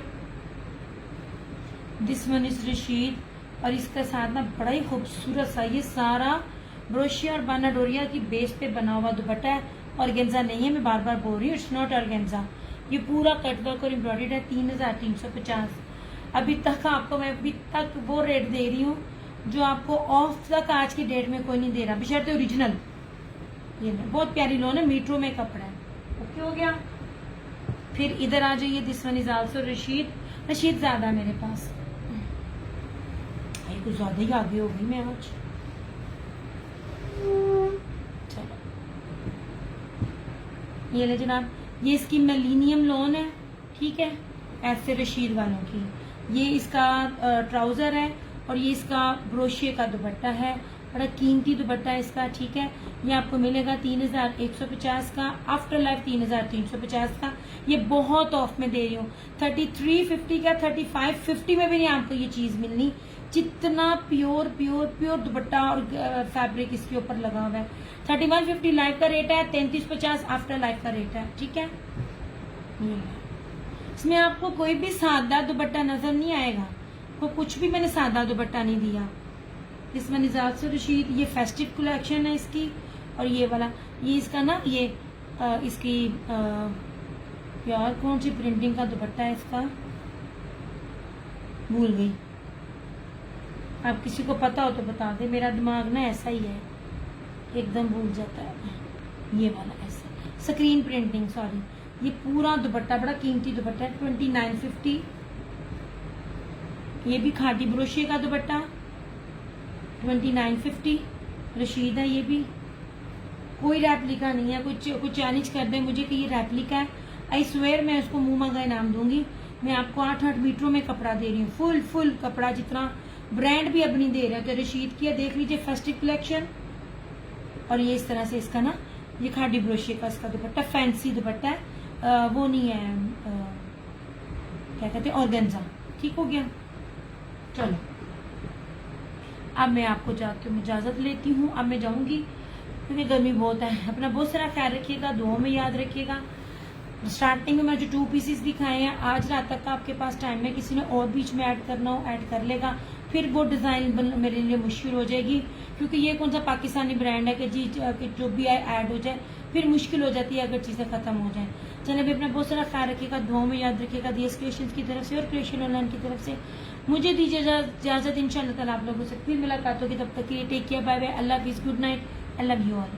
दिस वन इज रशीद, और इसके साथ ना बड़ा ही खूबसूरत सा ये सारा ब्रोशिया और बानाडोरिया की बेस पे बना हुआ दुपट्टा है। ऑर्गेन्जा नहीं है, मैं बार बार बोल रही हूँ, इट्स नॉट ऑर्गेन्जा। ये पूरा कटवर्क और एम्ब्रॉयडर्ड है। 3350। अभी तक आपको मैं वो रेट दे रही हूँ जो आपको ऑफ तक आज की डेट में कोई नहीं दे रहा, बशर्ते ओरिजिनल। ये बहुत प्यारी लोन है, मीटरों में कपड़ा है। ओके हो गया। फिर इधर आ जाइए। This one is also Rashid ज्यादा मेरे पास, कुछ ज्यादा ही आगे हो गई मैं आज। चलो ये ले जनाब, ये इसकी मिलीनियम लोन है। ठीक है, ऐसे रशीद वालों की। ये इसका ट्राउजर है और ये इसका ब्रोशिये का दुपट्टा है। बड़ा कीमती दुपट्टा है इसका। ठीक है, ये आपको मिलेगा 3150 का। आफ्टर लाइफ 3350 का। ये बहुत ऑफ में दे रही हूँ। 3350 का, 3550 में भी नहीं आपको ये चीज मिलनी, जितना प्योर प्योर प्योर दुपट्टा और फैब्रिक इसके ऊपर लगा हुआ है। 3150 लाइफ का रेट है, 3350 आफ्टर लाइफ का रेट है। ठीक है, इसमें आपको कोई भी सादा दुपट्टा नजर नहीं आएगा, को कुछ भी मैंने सादा दुपट्टा नहीं दिया। इसमें निजात से रशीद, ये फेस्टिव कलेक्शन है इसकी। और ये वाला, ये इसका ना, ये इसकी यार कौन सी प्रिंटिंग का दुपट्टा है इसका, भूल गई। आप किसी को पता हो तो बता दे, मेरा दिमाग ना ऐसा ही है, एकदम भूल जाता है। ये वाला ऐसा स्क्रीन प्रिंटिंग, सॉरी। ये पूरा दुपट्टा बड़ा कीमती दुपट्टा है। 2950। ये भी खादी ब्रोशिये का दुपट्टा, 2950 रशीद है। ये भी कोई रेप्लिका नहीं है। कुछ चैलेंज कर दे मुझे कि ये रेप्लिका है, आई स्वेयर मैं उसको मुंह मंगा इनाम दूंगी। मैं आपको 8-8 मीटरों में कपड़ा दे रही हूँ, फुल कपड़ा, जितना ब्रांड भी अब नहीं दे रहे। तो रशीद की है, देख लीजिए, फेस्टिव कलेक्शन। और ये इस तरह से इसका ना, ये खादी ब्रोशिये का इसका दुपट्टा, फैंसी दुपट्टा है। वो नहीं है, क्या कहते हैं, ऑर्गेन्जा। ठीक हो गया। चलो अब मैं आपको जाके इजाजत लेती हूँ। अब मैं जाऊंगी क्योंकि गर्मी बहुत है। अपना बहुत सारा ख्याल रखिएगा, दुआ में याद रखिएगा। स्टार्टिंग में मैं जो 2 पीसेस दिखाए हैं, आज रात तक का आपके पास टाइम है, किसी ने और बीच में ऐड करना हो ऐड कर लेगा। फिर वो डिजाइन मेरे लिए मुश्किल हो जाएगी, क्योंकि ये कौन सा पाकिस्तानी ब्रांड है कि जी कि जो भी ऐड हो जाए, फिर मुश्किल हो जाती है अगर चीजें खत्म हो जाए। चलिए भी अपना बहुत सारा ख्याल रखिएगा, दुआ में याद रखिएगा। दियस क्रिएशंस की तरफ से और क्रिएशन ऑनलाइन की तरफ से मुझे दीजिए इजाजत। इंशाल्लाह ताला आप लोगों से फिर मुलाकात होगी। तब तक के लिए टेक केयर, बाय बाय, अल्लाह हाफिज़, good night, I love you all.